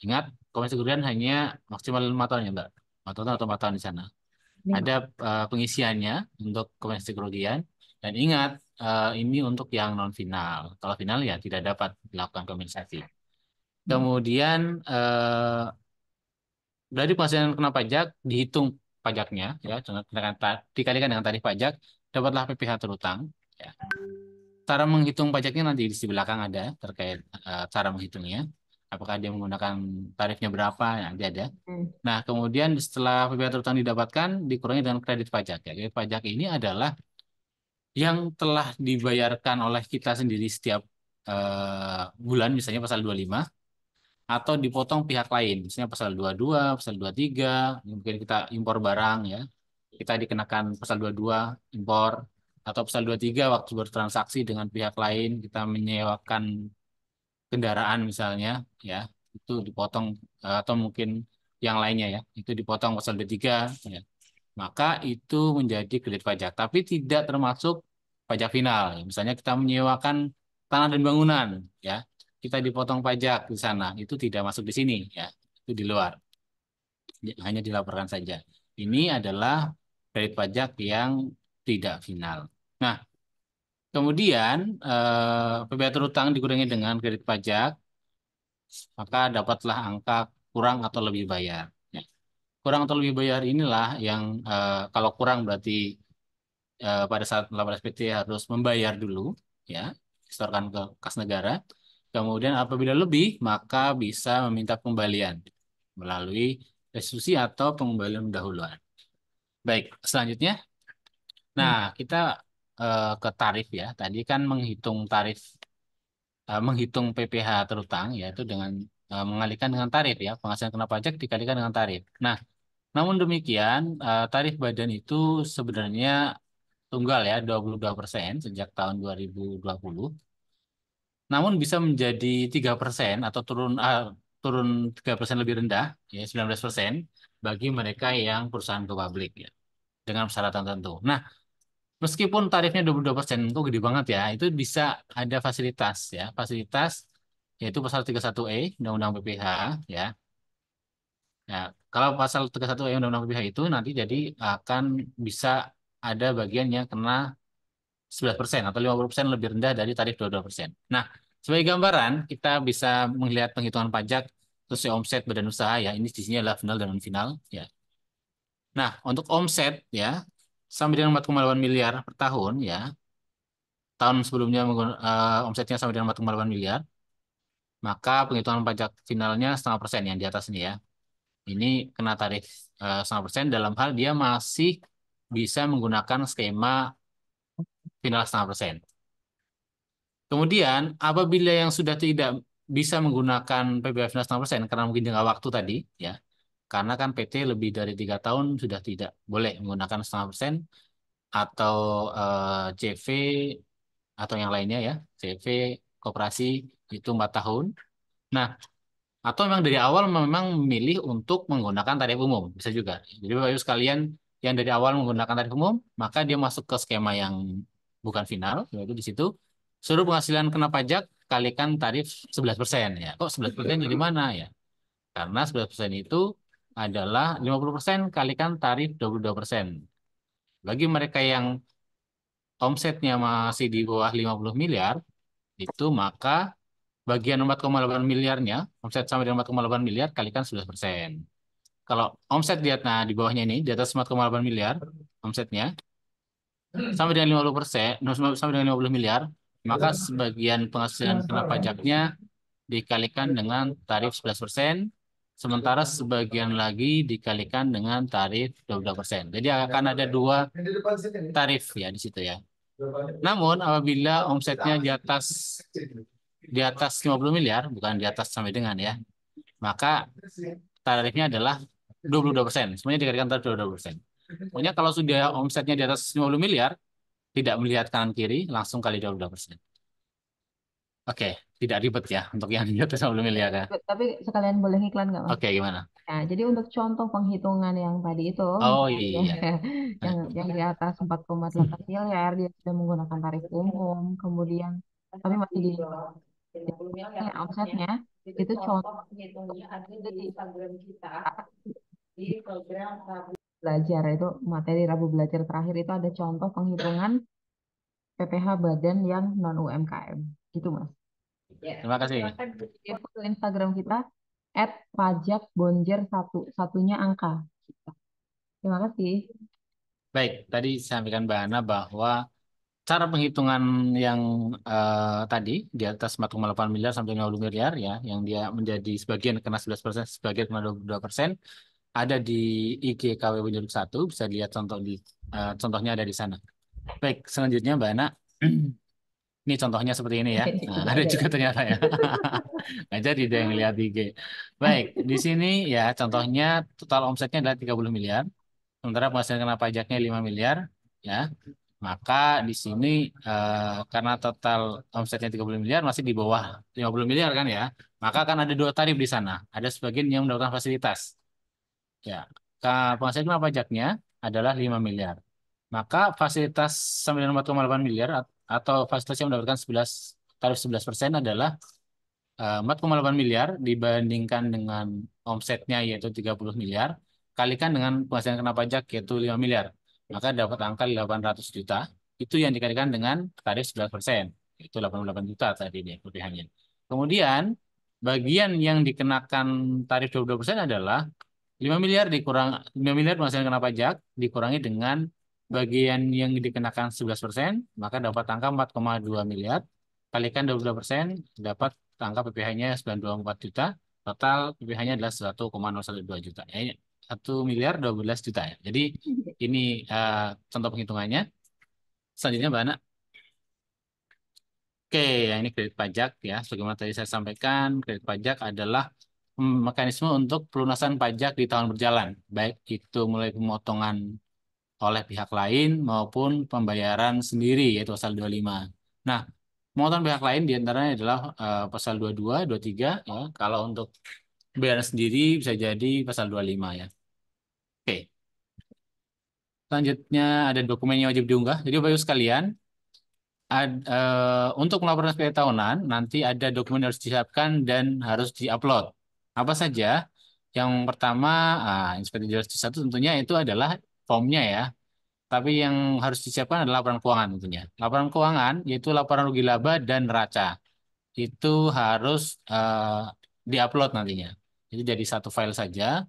Ingat, kompensasi kerugian hanya maksimal 5 tahun ya, Mbak. 5 tahun atau 4 tahun di sana. Ya. Ada pengisiannya untuk kompensasi kerugian. Dan ingat, ini untuk yang non final. Kalau final ya tidak dapat dilakukan kompensasi. Kemudian dari penghasilan kena pajak dihitung pajaknya ya, dikalikan dengan tarif pajak, dapatlah PPh terutang. Ya. Cara menghitung pajaknya nanti di belakang ada terkait cara menghitungnya. Apakah dia menggunakan tarifnya berapa? Ya, nanti ada. Nah, kemudian setelah PPh terutang didapatkan, dikurangi dengan kredit pajak. Ya, kredit pajak ini adalah yang telah dibayarkan oleh kita sendiri setiap bulan, misalnya pasal 25, atau dipotong pihak lain, misalnya pasal 22, pasal 23, mungkin kita impor barang ya, kita dikenakan pasal 22 impor, atau pasal 23 waktu bertransaksi dengan pihak lain, kita menyewakan kendaraan misalnya ya, itu dipotong atau mungkin yang lainnya ya, itu dipotong pasal 23 ya. Maka itu menjadi kredit pajak, tapi tidak termasuk pajak final. Misalnya kita menyewakan tanah dan bangunan ya, kita dipotong pajak di sana, itu tidak masuk di sini ya, itu di luar, hanya dilaporkan saja. Ini adalah kredit pajak yang tidak final. Nah, kemudian PPh terutang dikurangi dengan kredit pajak, maka dapatlah angka kurang atau lebih bayar. Ya. Kurang atau lebih bayar inilah yang kalau kurang berarti pada saat melakukan SPT harus membayar dulu, ya, setorkan ke kas negara. Kemudian apabila lebih, maka bisa meminta pengembalian melalui restitusi atau pengembalian pendahuluan. Baik, selanjutnya, nah kita ke tarif ya. Tadi kan menghitung tarif menghitung PPh terutang, yaitu dengan mengalihkan dengan tarif ya, penghasilan kena pajak dikalikan dengan tarif. Nah, namun demikian, tarif badan itu sebenarnya tunggal ya, 22% sejak tahun 2020. Namun bisa menjadi 3% atau turun 3% lebih rendah, ya 19% bagi mereka yang perusahaan go public ya, dengan persyaratan tertentu. Nah, meskipun tarifnya 22%, itu gede banget ya, itu bisa ada fasilitas ya, fasilitas yaitu pasal 31E Undang-Undang PPh ya. Ya, kalau pasal 31E Undang-Undang PPh itu nanti jadi akan bisa ada bagian yang kena 11% atau 50% lebih rendah dari tarif 22%. Nah, sebagai gambaran, kita bisa melihat penghitungan pajak sesuai omset badan usaha ya. Ini di sini adalah final dan non final ya. Nah, untuk omset ya sampai dengan 4,8 miliar per tahun ya. Tahun sebelumnya omsetnya sampai dengan 4,8 miliar, maka penghitungan pajak finalnya 0,5% yang di atas ini ya. Ini kena tarif 0,5% dalam hal dia masih bisa menggunakan skema final 0,5%. Kemudian, apabila yang sudah tidak bisa menggunakan PPh final 0,5% karena mungkin jangka waktu tadi, ya, karena kan PT lebih dari 3 tahun sudah tidak boleh menggunakan 0,5% atau CV atau yang lainnya ya, CV koperasi itu 4 tahun. Nah, atau memang dari awal memang memilih untuk menggunakan tarif umum, bisa juga. Jadi Bapak Ibu sekalian yang dari awal menggunakan tarif umum, maka dia masuk ke skema yang bukan final, yaitu di situ seluruh penghasilan kena pajak kalikan tarif 11% ya. Kok 11% dari mana ya? Karena 11% itu adalah 50% kalikan tarif 22%. Bagi mereka yang omsetnya masih di bawah 50 miliar, itu maka bagian 4,8 miliarnya, omset sampai dengan 4,8 miliar kalikan 11%. Kalau omset lihat, nah di bawahnya ini, di atas 4,8 miliar omsetnya, sampai dengan 50%, sampai dengan 50 miliar, maka sebagian penghasilan kena pajaknya dikalikan dengan tarif 11%, sementara sebagian lagi dikalikan dengan tarif 22%. Jadi akan ada dua tarif ya di situ ya. Namun apabila omsetnya di atas 50 miliar, bukan di atas sampai dengan ya, maka tarifnya adalah 22%. Semuanya dikalikan tarif 22%. Pokoknya kalau sudah omsetnya di atas 50 miliar, tidak melihat kanan kiri, langsung kali 22%. Oke, tidak ribet ya untuk yang di atas 50 miliar ya. Tapi sekalian boleh iklan nggak, Mas? Oke, gimana? Nah, jadi untuk contoh penghitungan yang tadi itu, Oh ya, iya. yang di atas 4,8 miliar dia sudah menggunakan tarif umum, kemudian tapi masih di omsetnya itu contoh itu di belajar itu materi Rabu belajar terakhir itu ada contoh penghitungan PPh badan yang non UMKM gitu, Mas. Terima kasih. Info ke Instagram kita @pajakbonjer satunya angka. Terima kasih. Baik, tadi saya sampaikan Mbak Ana bahwa cara penghitungan yang tadi di atas 4,8 miliar sampai 50 miliar ya, yang dia menjadi sebagian kena 11%, sebagian kena 22%, ada di IG KW Penyulut 1, bisa dilihat contohnya ada di sana. Baik, selanjutnya Mbak Ana, ini contohnya seperti ini ya. Nah, ada juga ternyata ya. Nggak jadi dia yang lihat IG. Baik, di sini ya contohnya total omsetnya adalah 30 miliar. Sementara penghasilan kena pajaknya 5 miliar, ya. Maka di sini karena total omsetnya 30 miliar masih di bawah 50 miliar kan ya. Maka akan ada dua tarif di sana. Ada sebagian yang mendapatkan fasilitas. Ya, penghasilan kena pajaknya adalah 5 miliar. Maka fasilitas sampai dengan 4,8 miliar atau fasilitas yang mendapatkan tarif 11% adalah 4,8 miliar dibandingkan dengan omsetnya yaitu 30 miliar, kalikan dengan penghasilan kena pajak yaitu 5 miliar. Maka dapat angka 800 juta. Itu yang dikalikan dengan tarif 11%. Itu 88 juta tadi nih PPh-nya. Kemudian bagian yang dikenakan tarif 22% adalah 5 miliar 5 miliar penghasilan kena pajak dikurangi dengan bagian yang dikenakan 11%, maka dapat angka 4,2 miliar. Kalikan 22%, dapat angka PPh-nya 924 juta. Total PPh-nya adalah 1,012 juta. Ya, 1 miliar 12 juta ya. Jadi ini contoh penghitungannya. Selanjutnya Mbak Ana. Oke, yang ini kredit pajak ya. Sebagaimana tadi saya sampaikan, kredit pajak adalah mekanisme untuk pelunasan pajak di tahun berjalan, baik itu mulai pemotongan oleh pihak lain maupun pembayaran sendiri, yaitu pasal 25. Nah, pemotongan pihak lain diantaranya adalah pasal 22, 23, ya. Kalau untuk pembayaran sendiri bisa jadi pasal 25 ya. Oke, selanjutnya ada dokumen yang wajib diunggah. Jadi Bapak Ibu sekalian, untuk melaporkan SPT tahunan, nanti ada dokumen yang harus disiapkan dan harus diupload. Apa saja? Yang pertama, Inspektur Jenderal satu tentunya itu adalah formnya ya. Tapi yang harus disiapkan adalah laporan keuangan tentunya. Laporan keuangan yaitu laporan rugi laba dan neraca. Itu harus diupload nantinya. Jadi jadi satu file saja,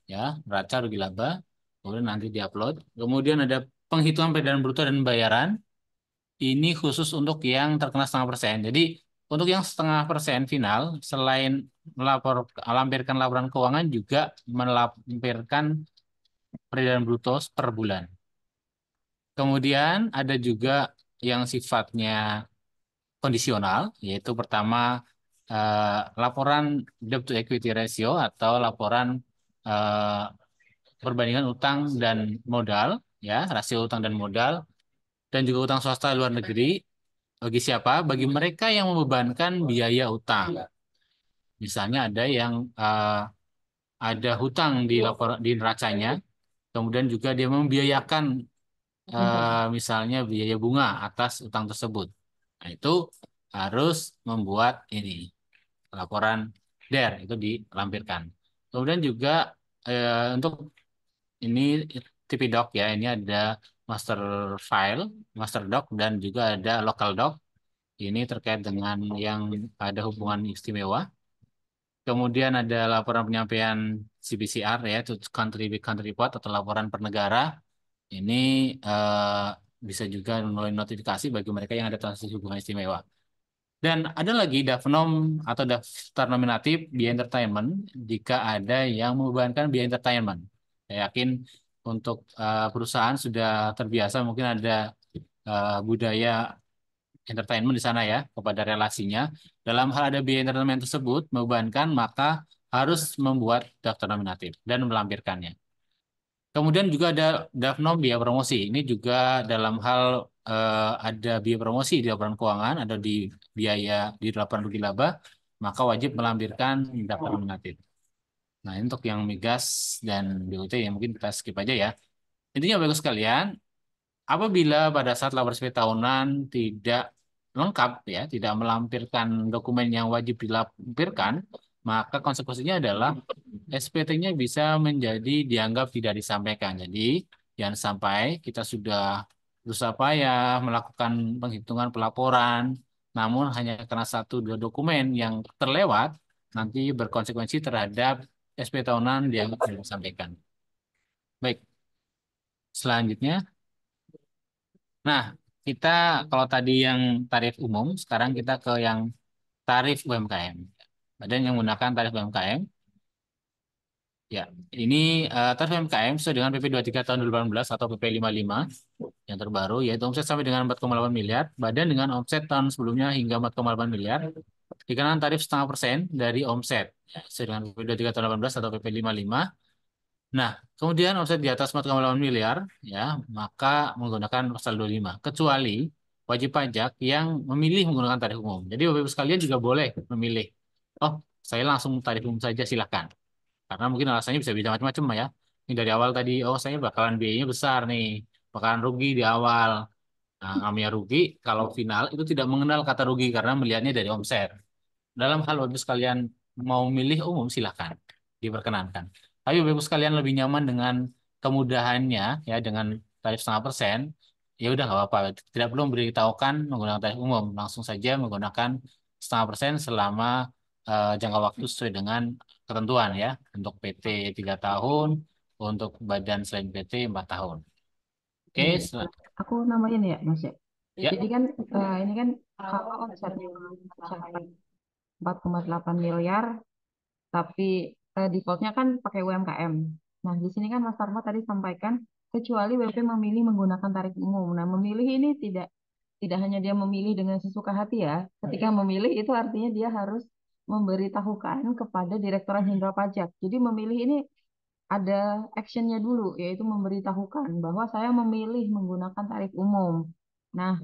ya, neraca rugi laba, kemudian nanti diupload. Kemudian ada penghitungan peredaran bruto dan pembayaran. Ini khusus untuk yang terkena 0,5%. Jadi untuk yang 0,5% final, selain melampirkan laporan keuangan, juga melampirkan peredaran bruto per bulan. Kemudian ada juga yang sifatnya kondisional, yaitu pertama laporan debt to equity ratio atau laporan eh, perbandingan utang dan modal, ya, rasio utang dan modal, dan juga utang swasta luar negeri. Bagi siapa? Bagi mereka yang membebankan biaya utang. Misalnya ada yang ada hutang di di neracanya, kemudian juga dia membiayakan misalnya biaya bunga atas utang tersebut. Nah, itu harus membuat ini laporan DER itu dilampirkan. Kemudian juga untuk ini TP-Doc ya, ini ada master file, master doc dan juga ada local doc. Ini terkait dengan yang ada hubungan istimewa. Kemudian ada laporan penyampaian CBCR ya, itu country report atau laporan per negara. Ini bisa juga melalui notifikasi bagi mereka yang ada transaksi hubungan istimewa. Dan ada lagi DAFNOM atau daftar nominatif biaya entertainment jika ada yang membebankan biaya entertainment. Saya yakin untuk perusahaan sudah terbiasa mungkin ada budaya entertainment di sana ya kepada relasinya. Dalam hal ada biaya entertainment tersebut membebankan maka harus membuat daftar nominatif dan melampirkannya. Kemudian juga ada DAFNOM biaya promosi. Ini juga dalam hal ada biaya promosi di laporan keuangan, ada di biaya di laporan rugi laba, maka wajib melampirkan daftar nominatif. Nah, ini untuk yang migas dan BUT yang mungkin kita skip aja ya. Intinya bagus sekalian, apabila pada saat laporan SPT tahunan tidak lengkap ya, tidak melampirkan dokumen yang wajib dilampirkan, maka konsekuensinya adalah SPT-nya bisa menjadi dianggap tidak disampaikan. Jadi jangan sampai kita sudah berusaha payah melakukan penghitungan pelaporan, namun hanya karena satu dua dokumen yang terlewat, nanti berkonsekuensi terhadap SPT tahunan dianggap tidak disampaikan. Baik, selanjutnya. Nah, kita kalau tadi yang tarif umum, sekarang kita ke yang tarif UMKM. Ada yang menggunakan tarif UMKM. Ya, ini tarif UMKM sesuai dengan PP 23 tahun 2018 atau PP 55 yang terbaru, yaitu omset sampai dengan 4,8 miliar, badan dengan omset tahun sebelumnya hingga 4,8 miliar, dikenakan tarif 0,5% dari omset. Ya, sesuai dengan PP 23 tahun 2018 atau PP 55. Nah, kemudian omset di atas 4,8 miliar, ya, maka menggunakan pasal 25. Kecuali wajib pajak yang memilih menggunakan tarif umum. Jadi Bapak Ibu sekalian juga boleh memilih. Oh, saya langsung tarif umum saja, silakan. Karena mungkin alasannya bisa macam-macam ya. Ini dari awal tadi, oh saya bakalan biayanya besar nih, bakalan rugi di awal. Nah, namanya rugi, kalau final itu tidak mengenal kata rugi karena melihatnya dari omset. Dalam hal Bapak Ibu sekalian mau milih umum silahkan diperkenankan. Tapi Bapak Ibu sekalian lebih nyaman dengan kemudahannya ya dengan tarif 0,5%, ya udah nggak apa-apa. Tidak perlu memberitahukan menggunakan tarif umum, langsung saja menggunakan 0,5% selama jangka waktu sesuai dengan ketentuan ya. Untuk PT 3 tahun, untuk badan selain PT 4 tahun. Oke, Iya, aku namain ya, Mas ya. ya. Jadi kan ini kan kalau omsetnya mencapai 4,8 miliar, tapi defaultnya kan pakai UMKM. Nah, di sini kan Mas Tarmo tadi sampaikan, kecuali WP memilih menggunakan tarif umum. Nah, memilih ini tidak tidak hanya dia memilih dengan sesuka hati ya. Ketika memilih itu artinya dia harus memberitahukan kepada Direktorat Jenderal Pajak. Jadi memilih ini ada actionnya dulu, yaitu memberitahukan bahwa saya memilih menggunakan tarif umum. Nah,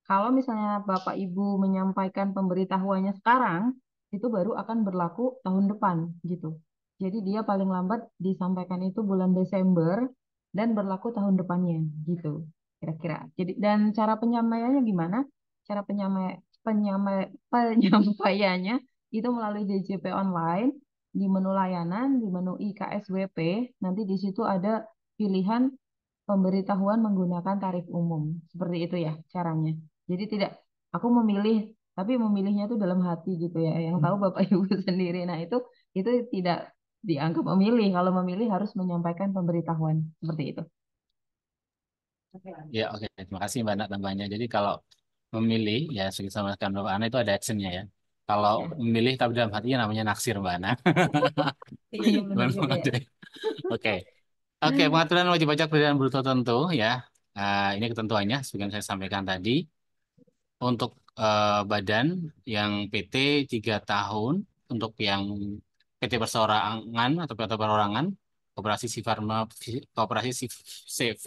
kalau misalnya Bapak Ibu menyampaikan pemberitahuannya sekarang, itu baru akan berlaku tahun depan gitu. Jadi dia paling lambat disampaikan itu bulan Desember dan berlaku tahun depannya gitu, kira-kira. Jadi dan cara penyampaiannya gimana? Cara penyampaiannya itu melalui DJP online di menu layanan, di menu IKSWP, nanti di situ ada pilihan pemberitahuan menggunakan tarif umum. Seperti itu ya caranya. Jadi tidak, aku memilih, tapi memilihnya itu dalam hati gitu ya. Yang tahu Bapak Ibu sendiri. Nah itu tidak dianggap memilih. Kalau memilih harus menyampaikan pemberitahuan. Seperti itu. Ya, oke. Terima kasih Mbak Nak tambahnya. Jadi kalau memilih, ya seperti sama Mbak Ana itu ada actionnya ya. Kalau Ya, memilih tapi dalam hatinya namanya naksir Mbak Ana. iya benar juga ya. Oke. Oke, pengaturan wajib pajak perbedaan bruto tentu ya. Ini ketentuannya, seperti yang saya sampaikan tadi. Untuk badan yang PT 3 tahun, untuk yang PT perseorangan atau PT perorangan, Koperasi Sifarma, Koperasi CV,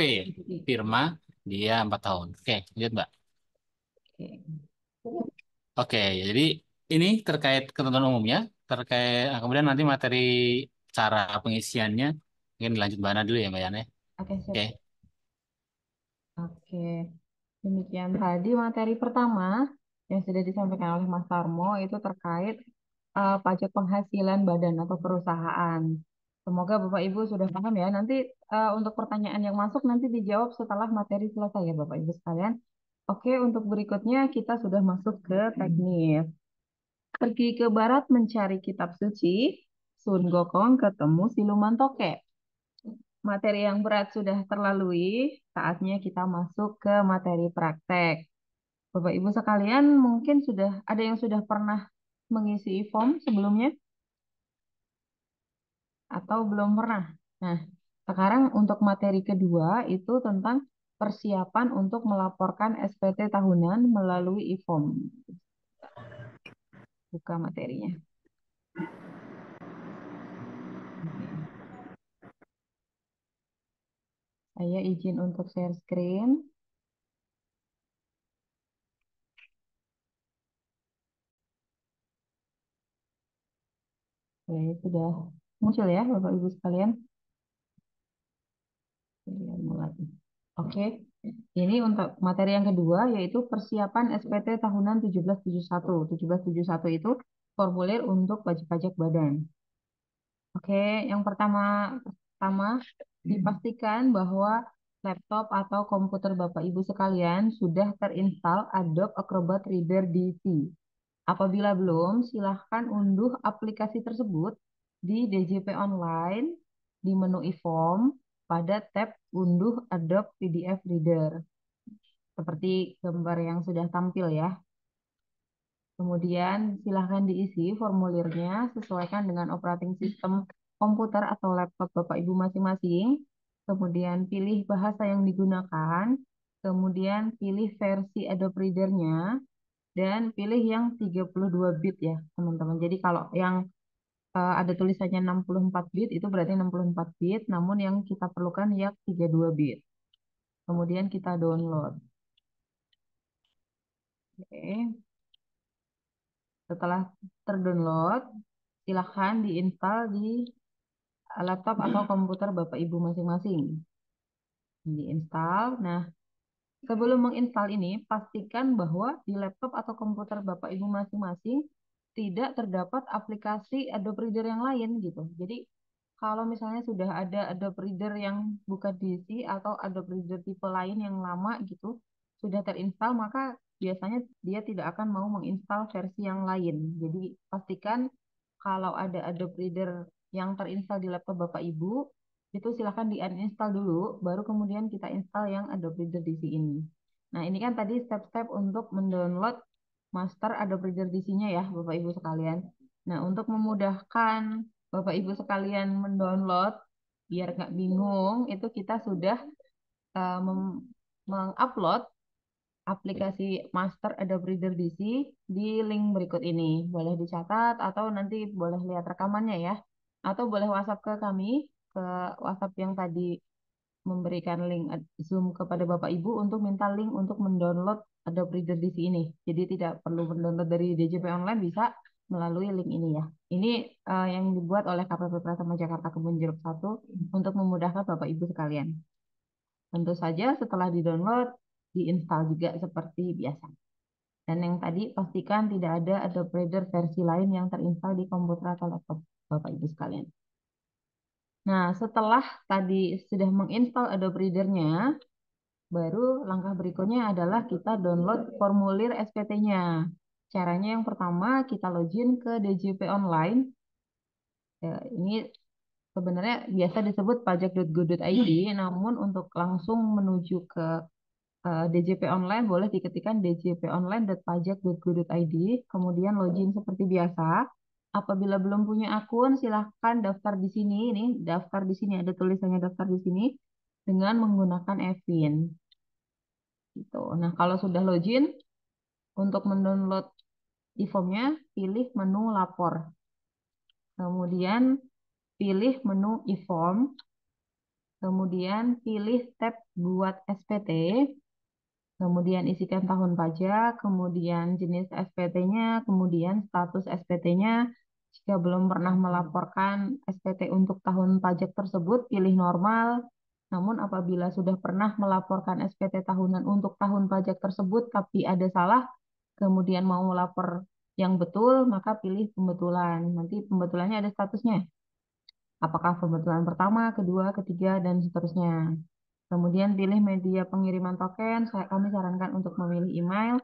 Firma, dia 4 tahun. Oke, lanjut Mbak. Oke. Oke, jadi ini terkait ketentuan umumnya, terkait kemudian nanti materi cara pengisiannya, mungkin dilanjut Mbak Ana dulu ya Mbak Yana. Oke, siap. Oke. Oke. Demikian tadi materi pertama yang sudah disampaikan oleh Mas Tarmo itu terkait pajak penghasilan badan atau perusahaan. Semoga Bapak Ibu sudah paham ya. Nanti untuk pertanyaan yang masuk nanti dijawab setelah materi selesai ya Bapak Ibu sekalian. Oke, untuk berikutnya kita sudah masuk ke teknis. Pergi ke barat mencari kitab suci, Sun Gokong ketemu siluman tokek. Materi yang berat sudah terlalui, saatnya kita masuk ke materi praktek. Bapak Ibu sekalian, mungkin sudah ada yang sudah pernah mengisi form sebelumnya atau belum pernah. Nah, sekarang untuk materi kedua itu tentang persiapan untuk melaporkan SPT tahunan melalui e-form. Buka materinya. Oke. Saya izin untuk share screen. Oke, sudah muncul ya Bapak Ibu sekalian. Saya mulai. Oke, ini untuk materi yang kedua yaitu persiapan SPT tahunan 1771. 1771 itu formulir untuk wajib pajak badan. Oke, yang pertama dipastikan bahwa laptop atau komputer Bapak Ibu sekalian sudah terinstall Adobe Acrobat Reader DC. Apabila belum, silahkan unduh aplikasi tersebut di DJP Online di menu e-form pada tab unduh Adobe PDF Reader. Seperti gambar yang sudah tampil ya. Kemudian silahkan diisi formulirnya sesuaikan dengan operating system komputer atau laptop Bapak Ibu masing-masing. Kemudian pilih bahasa yang digunakan. Kemudian pilih versi Adobe Reader-nya. Dan pilih yang 32 bit ya teman-teman. Jadi kalau yang ada tulisannya 64 bit itu berarti 64 bit. Namun yang kita perlukan ya 32 bit. Kemudian kita download. Oke. Setelah terdownload, silahkan diinstal di laptop atau komputer Bapak Ibu masing-masing. Diinstal. Nah, sebelum menginstal ini, pastikan bahwa di laptop atau komputer Bapak Ibu masing-masing tidak terdapat aplikasi Adobe Reader yang lain gitu. Jadi, kalau misalnya sudah ada Adobe Reader yang bukan DC atau Adobe Reader tipe lain yang lama gitu, sudah terinstall, maka biasanya dia tidak akan mau menginstal versi yang lain. Jadi, pastikan kalau ada Adobe Reader yang terinstall di laptop Bapak Ibu, itu silahkan di uninstall dulu, baru kemudian kita install yang Adobe Reader DC ini. Nah, ini kan tadi step-step untuk mendownload master Adobe Reader DC-nya ya, Bapak Ibu sekalian. Nah, untuk memudahkan Bapak Ibu sekalian mendownload, biar nggak bingung, itu kita sudah mengupload aplikasi Master Adobe Reader DC di link berikut ini. Boleh dicatat atau nanti boleh lihat rekamannya ya. Atau boleh WhatsApp ke kami, ke WhatsApp yang tadi memberikan link Zoom kepada Bapak Ibu untuk minta link untuk mendownload Adobe Reader DC ini. Jadi tidak perlu mendownload dari DJP Online, bisa melalui link ini ya. Ini yang dibuat oleh KPP Pratama Jakarta Kebun Jeruk 1 untuk memudahkan Bapak Ibu sekalian. Tentu saja setelah di-download, diinstal juga seperti biasa. Dan yang tadi pastikan tidak ada Adobe Reader versi lain yang terinstal di komputer atau laptop Bapak Ibu sekalian. Nah, setelah tadi sudah menginstal Adobe Reader-nya, baru langkah berikutnya adalah kita download formulir SPT-nya. Caranya yang pertama kita login ke DJP Online. Ini sebenarnya biasa disebut pajak.go.id, namun untuk langsung menuju ke DJP Online boleh diketikkan djponline.pajak.go.id, kemudian login seperti biasa. Apabila belum punya akun, silahkan daftar di sini. Ini daftar di sini, ada tulisannya daftar di sini dengan menggunakan e-Fin. Gitu. Nah, kalau sudah login, untuk mendownload e-formnya, pilih menu lapor. Kemudian pilih menu e-form. Kemudian pilih tab buat SPT. Kemudian isikan tahun pajak, kemudian jenis SPT-nya, kemudian status SPT-nya. Jika belum pernah melaporkan SPT untuk tahun pajak tersebut, pilih normal. Namun apabila sudah pernah melaporkan SPT tahunan untuk tahun pajak tersebut, tapi ada salah, kemudian mau melapor yang betul, maka pilih pembetulan. Nanti pembetulannya ada statusnya. Apakah pembetulan pertama, kedua, ketiga, dan seterusnya. Kemudian pilih media pengiriman token. Kami sarankan untuk memilih email.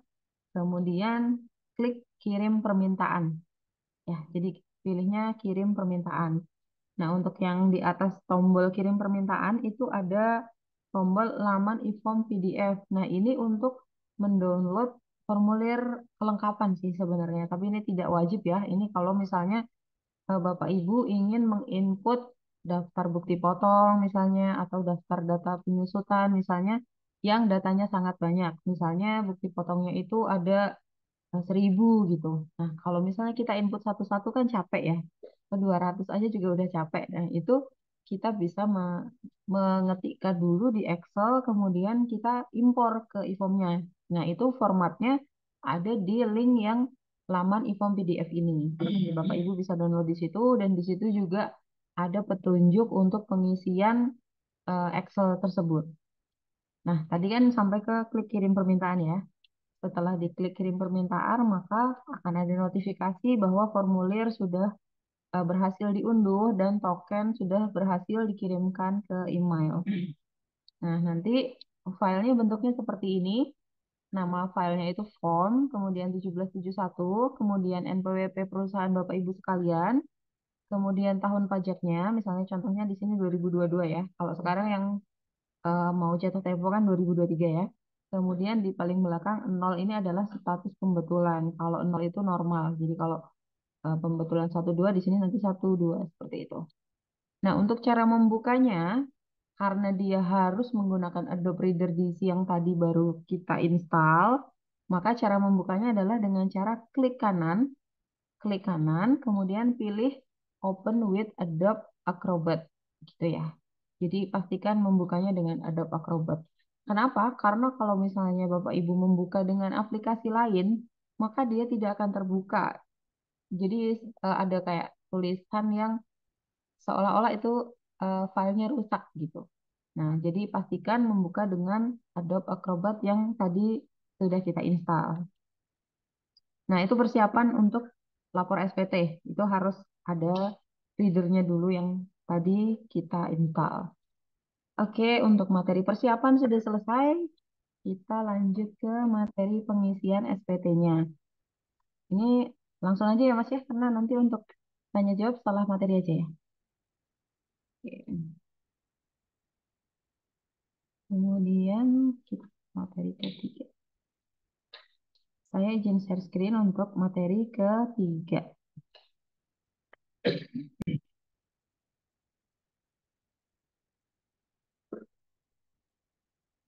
Kemudian klik kirim permintaan. Ya, jadi pilihnya kirim permintaan. Nah, untuk yang di atas tombol kirim permintaan itu ada tombol laman e-form PDF. Nah, ini untuk mendownload formulir kelengkapan sih sebenarnya. Tapi ini tidak wajib ya. Ini kalau misalnya Bapak Ibu ingin menginput daftar bukti potong misalnya atau daftar data penyusutan misalnya yang datanya sangat banyak. Misalnya bukti potongnya itu ada 1.000 gitu. Nah, kalau misalnya kita input satu-satu kan capek ya. 200 aja juga udah capek. Nah, itu kita bisa mengetikkan dulu di Excel, kemudian kita impor ke e-formnya. Nah, itu formatnya ada di link yang laman e-form PDF ini. Jadi Bapak Ibu bisa download di situ, dan di situ juga ada petunjuk untuk pengisian Excel tersebut. Nah, tadi kan sampai ke klik kirim permintaan ya. Setelah diklik kirim permintaan, maka akan ada notifikasi bahwa formulir sudah berhasil diunduh dan token sudah berhasil dikirimkan ke email. Nah, nanti filenya bentuknya seperti ini. Nama filenya itu form, kemudian 1771, kemudian NPWP perusahaan Bapak Ibu sekalian, kemudian tahun pajaknya, misalnya contohnya di sini 2022 ya. Kalau sekarang yang mau jatuh tempo kan 2023 ya. Kemudian di paling belakang 0 ini adalah status pembetulan. Kalau 0 itu normal. Jadi kalau pembetulan 1 2 di sini nanti 1 2 seperti itu. Nah, untuk cara membukanya, karena dia harus menggunakan Adobe Reader DC yang tadi baru kita install, maka cara membukanya adalah dengan cara klik kanan, kemudian pilih Open with Adobe Acrobat, gitu ya. Jadi pastikan membukanya dengan Adobe Acrobat. Kenapa? Karena kalau misalnya Bapak Ibu membuka dengan aplikasi lain, maka dia tidak akan terbuka. Jadi ada kayak tulisan yang seolah-olah itu filenya rusak gitu. Nah, jadi pastikan membuka dengan Adobe Acrobat yang tadi sudah kita install. Nah, itu persiapan untuk lapor SPT. Itu harus ada readernya dulu yang tadi kita install. Oke, untuk materi persiapan sudah selesai. Kita lanjut ke materi pengisian SPT-nya. Ini langsung aja ya Mas ya, karena nanti untuk tanya jawab setelah materi aja ya. Oke. Kemudian kita materi ketiga. Saya izin share screen untuk materi ketiga.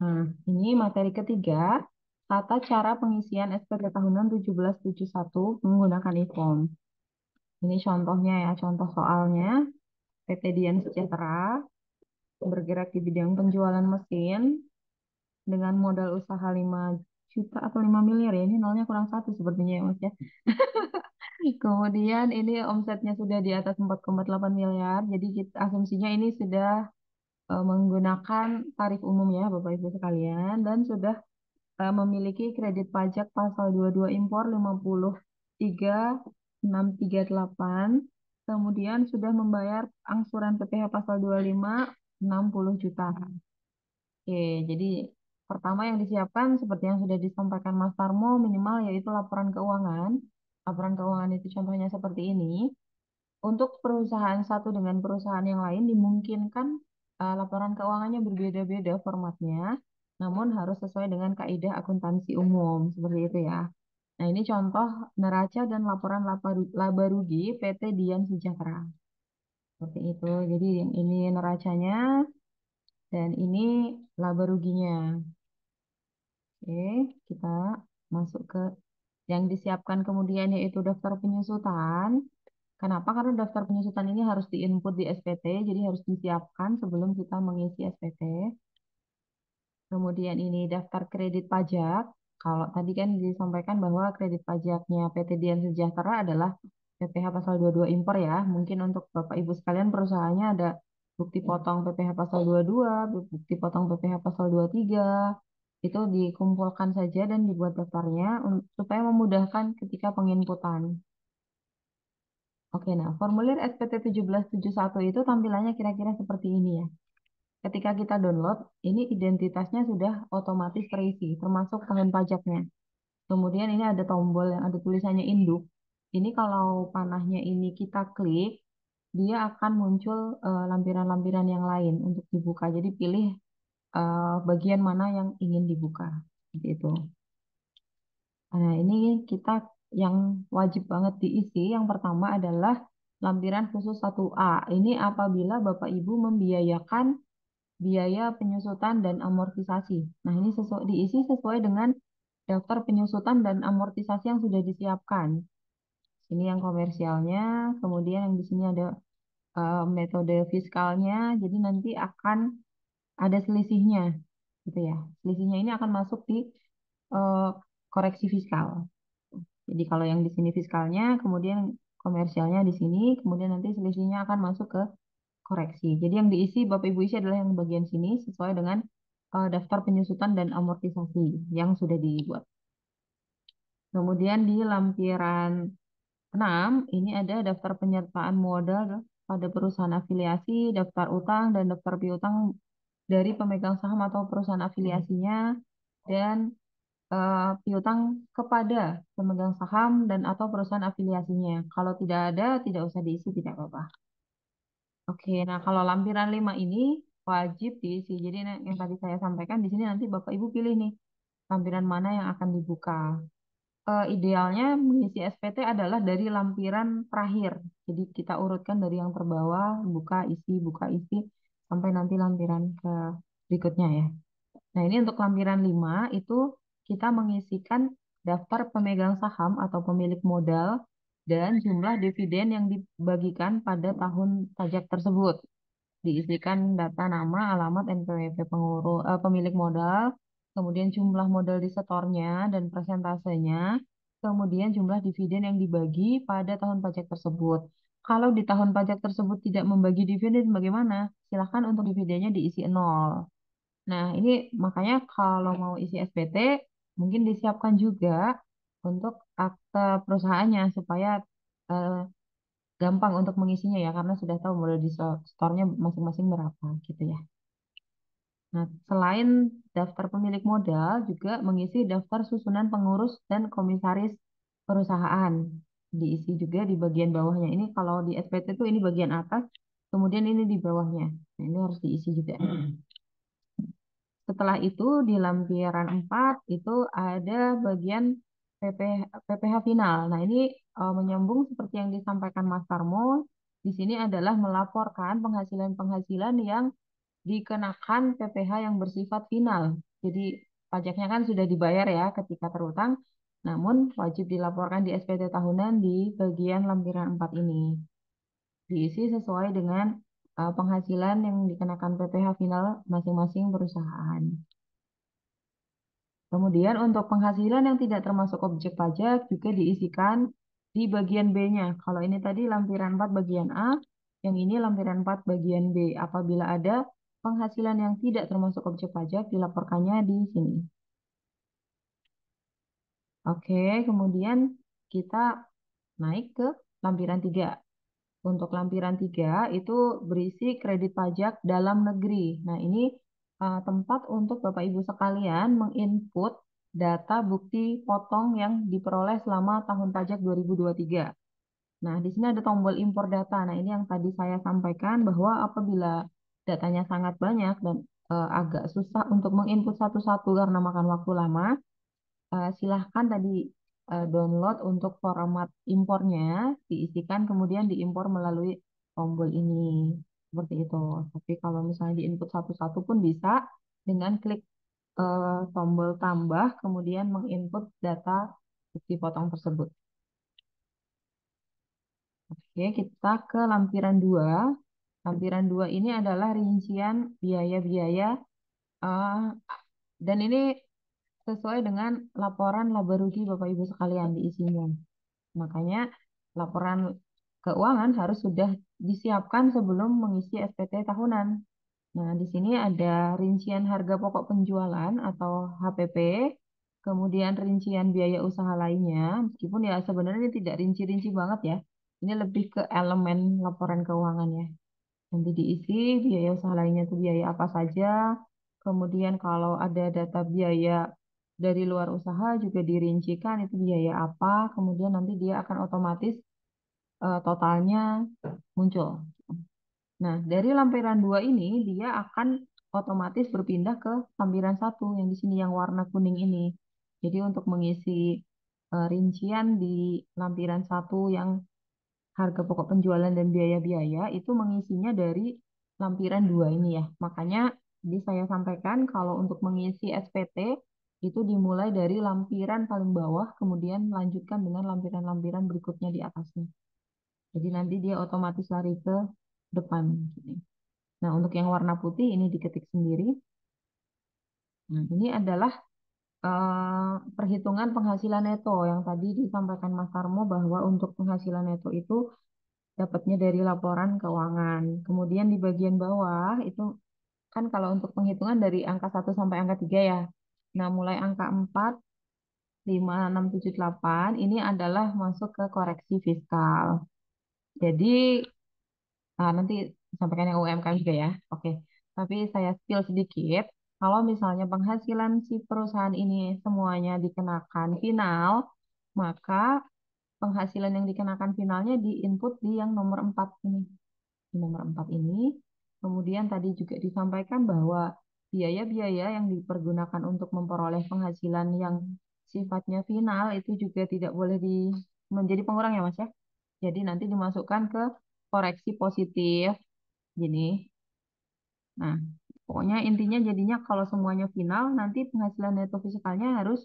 Nah, ini materi ketiga. tata cara pengisian SPT tahunan 1771 menggunakan e-form. Ini contohnya ya, contoh soalnya. PT Dian Sejahtera bergerak di bidang penjualan mesin dengan modal usaha 5 juta atau 5 miliar ya. Ini nolnya kurang satu sepertinya ya Mas ya. Kemudian ini omsetnya sudah di atas 4,8 miliar. Jadi kita, asumsinya ini sudah menggunakan tarif umum ya Bapak Ibu sekalian dan sudah memiliki kredit pajak pasal 22 impor 53.638. Kemudian sudah membayar angsuran PPh pasal 25 60 juta. Oke, jadi pertama yang disiapkan seperti yang sudah disampaikan Mas Tarmo minimal yaitu laporan keuangan. Laporan keuangan itu contohnya seperti ini. Untuk perusahaan satu dengan perusahaan yang lain dimungkinkan laporan keuangannya berbeda-beda formatnya, namun harus sesuai dengan kaidah akuntansi umum seperti itu ya. Nah, ini contoh neraca dan laporan laba rugi PT Dian Sejahtera. Seperti itu. Jadi yang ini neracanya dan ini laba ruginya. Oke, kita masuk ke yang disiapkan kemudian yaitu daftar penyusutan. Kenapa? Karena daftar penyusutan ini harus diinput di SPT, jadi harus disiapkan sebelum kita mengisi SPT. Kemudian ini daftar kredit pajak. Kalau tadi kan disampaikan bahwa kredit pajaknya PT Dian Sejahtera adalah PPh pasal 22 impor ya. Mungkin untuk Bapak Ibu sekalian perusahaannya ada bukti potong PPh pasal 22, bukti potong PPh pasal 23. Itu dikumpulkan saja dan dibuat daftarnya supaya memudahkan ketika penginputan. Oke, nah formulir SPT 1771 itu tampilannya kira-kira seperti ini ya. Ketika kita download, ini identitasnya sudah otomatis terisi, termasuk tahun pajaknya. Kemudian ini ada tombol yang ada tulisannya induk. Ini kalau panahnya ini kita klik, dia akan muncul lampiran-lampiran yang lain untuk dibuka. Jadi pilih bagian mana yang ingin dibuka. Seperti itu. Nah, ini kita yang wajib banget diisi. Yang pertama adalah lampiran khusus 1A. Ini apabila Bapak Ibu membiayakan biaya penyusutan dan amortisasi. Nah, ini diisi sesuai dengan daftar penyusutan dan amortisasi yang sudah disiapkan. Ini yang komersialnya, kemudian yang di sini ada metode fiskalnya. Jadi nanti akan ada selisihnya, gitu ya. Selisihnya ini akan masuk di eh, koreksi fiskal. Jadi kalau yang di sini fiskalnya, kemudian komersialnya di sini, kemudian nanti selisihnya akan masuk ke koreksi. Jadi yang diisi Bapak Ibu isi adalah yang bagian sini sesuai dengan daftar penyusutan dan amortisasi yang sudah dibuat. Kemudian di lampiran 6 ini ada daftar penyertaan modal pada perusahaan afiliasi, daftar utang dan daftar piutang dari pemegang saham atau perusahaan afiliasinya dan piutang kepada pemegang saham dan atau perusahaan afiliasinya. Kalau tidak ada, tidak usah diisi, tidak apa-apa. Oke, nah kalau lampiran 5 ini wajib diisi. Jadi yang tadi saya sampaikan di sini nanti Bapak Ibu pilih nih lampiran mana yang akan dibuka. Idealnya mengisi SPT adalah dari lampiran terakhir. Jadi kita urutkan dari yang terbawah, buka isi, sampai nanti lampiran ke berikutnya ya. Nah ini untuk lampiran 5 itu kita mengisikan daftar pemegang saham atau pemilik modal dan jumlah dividen yang dibagikan pada tahun pajak tersebut. Diisikan data nama, alamat, NPWP pemilik modal, kemudian jumlah modal di setornya dan persentasenya, kemudian jumlah dividen yang dibagi pada tahun pajak tersebut. Kalau di tahun pajak tersebut tidak membagi dividen, bagaimana? Silahkan untuk dividennya diisi nol. Nah, ini makanya kalau mau isi SPT, mungkin disiapkan juga untuk akte perusahaannya supaya eh, gampang untuk mengisinya ya karena sudah tahu modal di store-nya masing-masing berapa gitu ya. Nah, selain daftar pemilik modal juga mengisi daftar susunan pengurus dan komisaris perusahaan. Diisi juga di bagian bawahnya. Ini kalau di SPT itu ini bagian atas, kemudian ini di bawahnya. Nah, ini harus diisi juga. Setelah itu di lampiran 4 itu ada bagian PPh final. Nah, ini menyambung seperti yang disampaikan Mas Tarmo. Di sini adalah melaporkan penghasilan-penghasilan yang dikenakan PPh yang bersifat final. Jadi pajaknya kan sudah dibayar ya ketika terutang, namun wajib dilaporkan di SPT tahunan di bagian lampiran 4 ini. Diisi sesuai dengan penghasilan yang dikenakan PPh final masing-masing perusahaan. Kemudian untuk penghasilan yang tidak termasuk objek pajak juga diisikan di bagian B-nya. Kalau ini tadi lampiran 4 bagian A, yang ini lampiran 4 bagian B. Apabila ada penghasilan yang tidak termasuk objek pajak, dilaporkannya di sini. Oke, kemudian kita naik ke lampiran 3. Untuk lampiran 3 itu berisi kredit pajak dalam negeri. Nah, ini tempat untuk Bapak Ibu sekalian menginput data bukti potong yang diperoleh selama tahun pajak 2023. Nah, di sini ada tombol impor data. Nah, ini yang tadi saya sampaikan bahwa apabila datanya sangat banyak dan agak susah untuk menginput satu-satu karena makan waktu lama, silahkan tadi download untuk format impornya, diisikan kemudian diimpor melalui tombol ini. Seperti itu. Tapi kalau misalnya diinput satu-satu pun bisa dengan klik tombol tambah, kemudian menginput data bukti potong tersebut. Oke, kita ke lampiran 2. Lampiran 2 ini adalah rincian biaya-biaya eh, dan ini sesuai dengan laporan laba rugi Bapak Ibu sekalian diisinya. Makanya laporan keuangan harus sudah disiapkan sebelum mengisi SPT tahunan. Nah, di sini ada rincian harga pokok penjualan atau HPP, kemudian rincian biaya usaha lainnya, meskipun ya sebenarnya ini tidak rinci-rinci banget ya. Ini lebih ke elemen laporan keuangan ya. Nanti diisi biaya usaha lainnya itu biaya apa saja. Kemudian kalau ada data biaya dari luar usaha juga dirincikan itu biaya apa. Kemudian nanti dia akan otomatis totalnya muncul. Nah, dari lampiran 2 ini dia akan otomatis berpindah ke lampiran 1 yang di sini yang warna kuning ini. Jadi untuk mengisi rincian di lampiran 1 yang harga pokok penjualan dan biaya-biaya itu mengisinya dari lampiran 2 ini ya. Makanya tadi saya sampaikan kalau untuk mengisi SPT itu dimulai dari lampiran paling bawah kemudian lanjutkan dengan lampiran-lampiran berikutnya di atasnya. Jadi nanti dia otomatis lari ke depan. Nah, untuk yang warna putih ini diketik sendiri. Nah, ini adalah perhitungan penghasilan neto yang tadi disampaikan Mas Tarmo bahwa untuk penghasilan neto itu dapatnya dari laporan keuangan. Kemudian di bagian bawah itu kan kalau untuk penghitungan dari angka 1 sampai angka 3 ya. Nah, mulai angka 4, 5, 6, 7, 8 ini adalah masuk ke koreksi fiskal. Jadi nanti sampaikan yang UMKM juga ya. Oke. Tapi saya spill sedikit. Kalau misalnya penghasilan si perusahaan ini semuanya dikenakan final, maka penghasilan yang dikenakan finalnya di input di yang nomor 4 ini. Di nomor 4 ini. Kemudian tadi juga disampaikan bahwa biaya-biaya yang dipergunakan untuk memperoleh penghasilan yang sifatnya final itu juga tidak boleh menjadi pengurang ya Mas ya. Jadi nanti dimasukkan ke koreksi positif gini. Nah, pokoknya intinya jadinya kalau semuanya final nanti penghasilan neto fiskalnya harus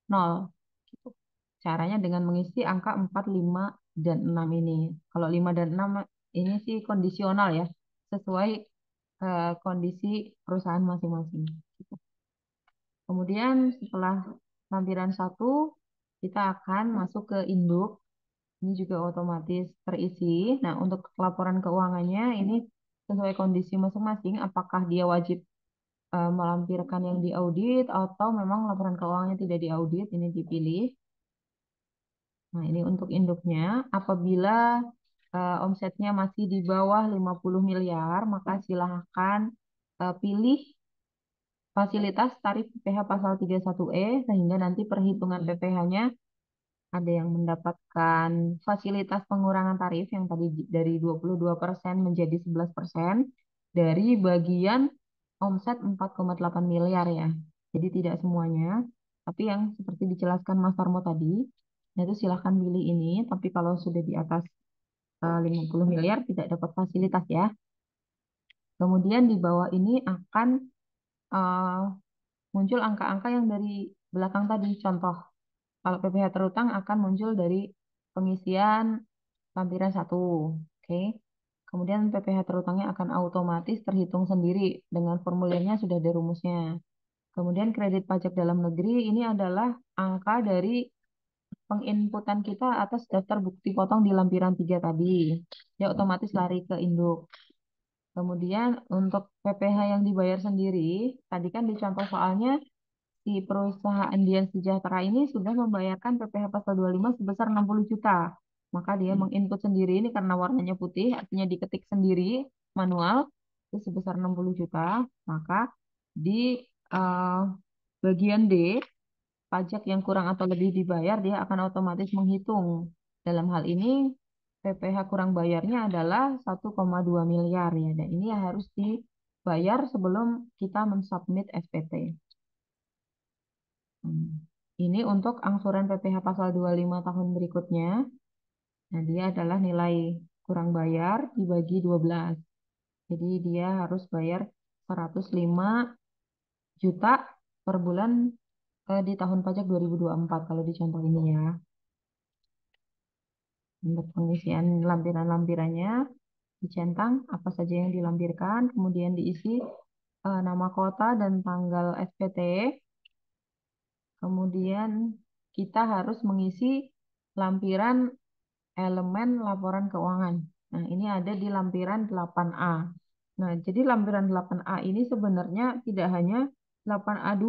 nol. Gitu. Caranya dengan mengisi angka 4, 5, dan 6 ini. Kalau 5 dan 6 ini sih kondisional ya, sesuai kondisi perusahaan masing-masing. Gitu. Kemudian setelah lampiran 1, kita akan masuk ke induk. Ini juga otomatis terisi. Nah, untuk laporan keuangannya ini sesuai kondisi masing-masing, apakah dia wajib melampirkan yang diaudit atau memang laporan keuangannya tidak diaudit, ini dipilih. Nah, ini untuk induknya. Apabila omsetnya masih di bawah 50 miliar, maka silahkan pilih fasilitas tarif PPh pasal 31E sehingga nanti perhitungan PPh-nya ada yang mendapatkan fasilitas pengurangan tarif yang tadi dari 22% menjadi 11% dari bagian omset 4,8 miliar ya. Jadi tidak semuanya, tapi yang seperti dijelaskan Mas Tarmo tadi, nah itu silahkan pilih ini, tapi kalau sudah di atas 50 miliar tidak dapat fasilitas ya. Kemudian di bawah ini akan uh, muncul angka-angka yang dari belakang tadi. Contoh, kalau PPh terutang akan muncul dari pengisian lampiran 1. Oke. Kemudian PPh terutangnya akan otomatis terhitung sendiri dengan formulirnya sudah ada rumusnya. Kemudian kredit pajak dalam negeri ini adalah angka dari penginputan kita atas daftar bukti potong di lampiran 3 tadi. Dia otomatis lari ke induk. Kemudian untuk PPh yang dibayar sendiri, tadi kan di contoh soalnya si perusahaan Dian Sejahtera ini sudah membayarkan PPh pasal 25 sebesar 60 juta. Maka dia menginput sendiri ini karena warnanya putih, artinya diketik sendiri manual itu sebesar 60 juta. Maka di eh, bagian D, pajak yang kurang atau lebih dibayar, dia akan otomatis menghitung. Dalam hal ini, PPh kurang bayarnya adalah 1,2 miliar ya. Dan ini harus dibayar sebelum kita mensubmit SPT. Ini untuk angsuran PPh pasal 25 tahun berikutnya. Nah, dia adalah nilai kurang bayar dibagi 12. Jadi dia harus bayar 105 juta per bulan di tahun pajak 2024 kalau di contoh ini ya. Untuk pengisian lampiran-lampirannya dicentang apa saja yang dilampirkan, kemudian diisi nama kota dan tanggal SPT. Kemudian kita harus mengisi lampiran elemen laporan keuangan. Nah, ini ada di lampiran 8A. Nah, jadi lampiran 8A ini sebenarnya tidak hanya 8A2,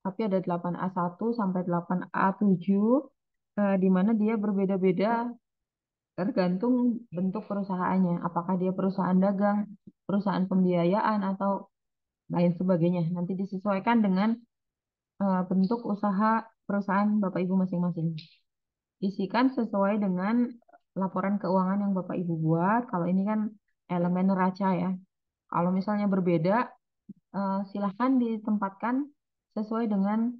tapi ada 8A1 sampai 8A7, di mana dia berbeda-beda tergantung bentuk perusahaannya. Apakah dia perusahaan dagang, perusahaan pembiayaan, atau lain sebagainya. Nanti disesuaikan dengan bentuk usaha perusahaan Bapak Ibu masing-masing. Isikan sesuai dengan laporan keuangan yang Bapak Ibu buat. Kalau ini kan elemen neraca ya. Kalau misalnya berbeda, silahkan ditempatkan sesuai dengan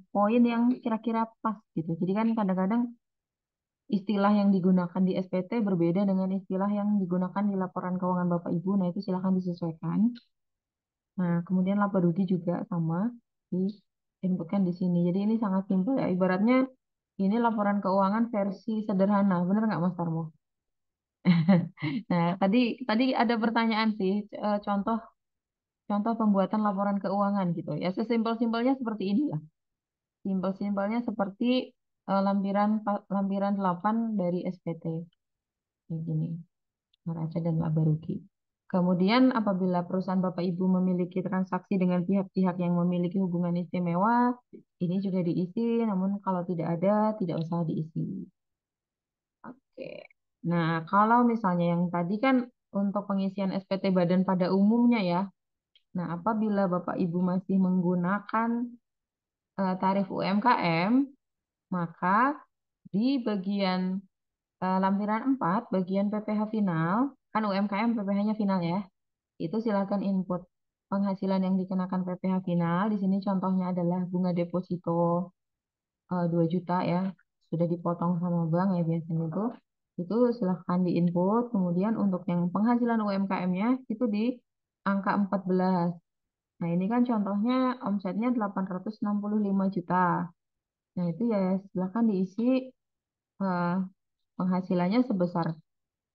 poin yang kira-kira pas gitu. Jadi kan kadang-kadang istilah yang digunakan di SPT berbeda dengan istilah yang digunakan di laporan keuangan Bapak Ibu. Nah, itu silahkan disesuaikan. Nah, kemudian laba rugi juga sama diinputkan di sini. Jadi ini sangat simpel ya. Ibaratnya ini laporan keuangan versi sederhana. Benar nggak Mas Tarmo? Nah, tadi tadi ada pertanyaan sih, contoh contoh pembuatan laporan keuangan gitu ya. Sesimpel-simpelnya seperti inilah. Simpel-simpelnya seperti lampiran 8 dari SPT. Kayak gini, neraca dan laba rugi. Kemudian apabila perusahaan Bapak Ibu memiliki transaksi dengan pihak-pihak yang memiliki hubungan istimewa, ini juga diisi, namun kalau tidak ada, tidak usah diisi. Oke. Nah, kalau misalnya yang tadi kan untuk pengisian SPT badan pada umumnya ya. Nah, apabila Bapak Ibu masih menggunakan tarif UMKM, maka di bagian lampiran 4, bagian PPh final, kan UMKM PPh-nya final ya. Itu silakan input penghasilan yang dikenakan PPh final. Di sini contohnya adalah bunga deposito 2 juta ya. Sudah dipotong sama bank ya biasanya itu silahkan diinput. Kemudian untuk yang penghasilan UMKM-nya itu di angka 14. Nah, ini kan contohnya omsetnya 865 juta. Nah, itu ya silahkan diisi eh, penghasilannya sebesar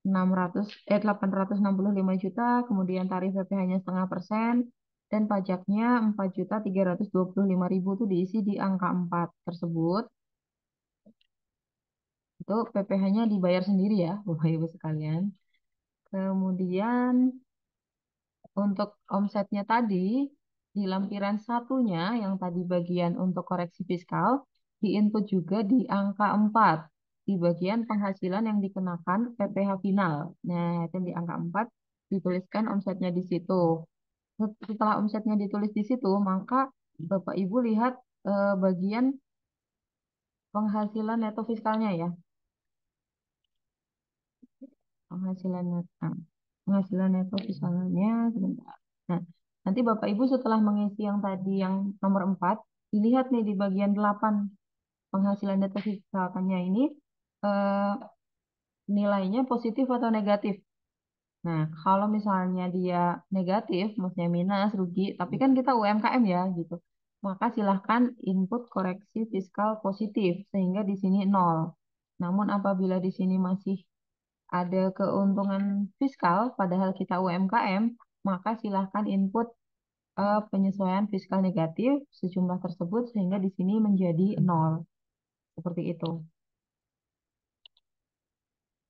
865 juta, kemudian tarif PPh-nya 0,5%, dan pajaknya 4.325.000 itu diisi di angka 4 tersebut. Itu PPh-nya dibayar sendiri ya, Bapak Ibu sekalian. Kemudian untuk omsetnya tadi, di lampiran satunya yang tadi bagian untuk koreksi fiskal, diinput juga di angka 4 di bagian penghasilan yang dikenakan PPh final. Nah, itu di angka 4 dituliskan omsetnya di situ. Setelah omsetnya ditulis di situ, maka Bapak Ibu lihat bagian penghasilan neto fiskalnya ya. Penghasilan neto. Penghasilan neto fiskalnya sebentar. Nah, nanti Bapak Ibu setelah mengisi yang tadi yang nomor 4, dilihat nih di bagian 8 penghasilan neto fiskalnya ini eh, nilainya positif atau negatif. Nah, kalau misalnya dia negatif, maksudnya minus, rugi, tapi kan kita UMKM ya gitu. Maka silahkan input koreksi fiskal positif sehingga di sini nol. Namun apabila di sini masih ada keuntungan fiskal padahal kita UMKM, maka silahkan input penyesuaian fiskal negatif sejumlah tersebut sehingga di sini menjadi nol. Seperti itu.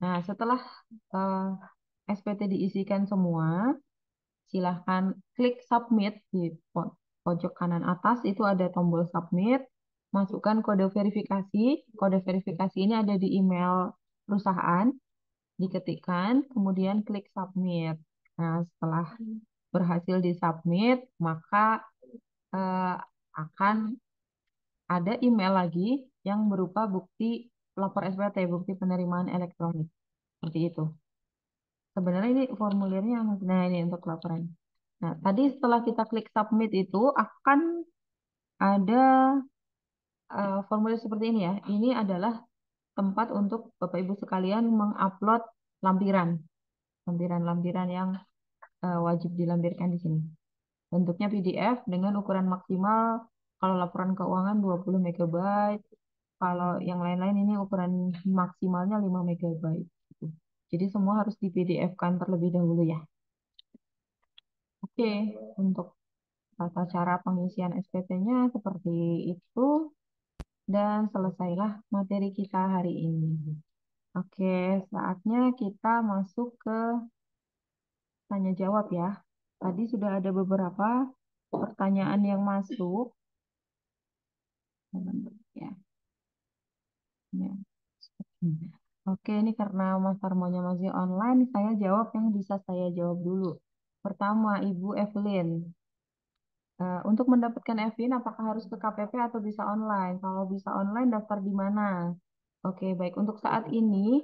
Nah, setelah eh, SPT diisikan semua, silahkan klik submit di pojok kanan atas itu ada tombol submit. Masukkan kode verifikasi. Kode verifikasi ini ada di email perusahaan. Diketikkan, kemudian klik submit. Nah, setelah berhasil disubmit, maka eh, akan ada email lagi yang berupa bukti lapor SPT, bukti penerimaan elektronik. Seperti itu. Sebenarnya ini formulirnya, nah ini untuk laporan. Nah, tadi setelah kita klik submit itu akan ada formulir seperti ini ya. Ini adalah tempat untuk Bapak Ibu sekalian mengupload lampiran. Lampiran-lampiran yang wajib dilampirkan di sini. Bentuknya PDF dengan ukuran maksimal kalau laporan keuangan 20 megabyte, kalau yang lain-lain ini ukuran maksimalnya 5 megabyte. Jadi semua harus di PDF-kan terlebih dahulu ya. Oke, untuk tata cara pengisian SPT-nya seperti itu dan selesailah materi kita hari ini. Oke, saatnya kita masuk ke tanya jawab ya. Tadi sudah ada beberapa pertanyaan yang masuk. Ya, ya. Oke, ini karena Mas Tarmonya masih online, saya jawab yang bisa saya jawab dulu. Pertama, Ibu Evelyn. Untuk mendapatkan Evin, apakah harus ke KPP atau bisa online? Kalau bisa online, daftar di mana? Oke, baik. Untuk saat ini,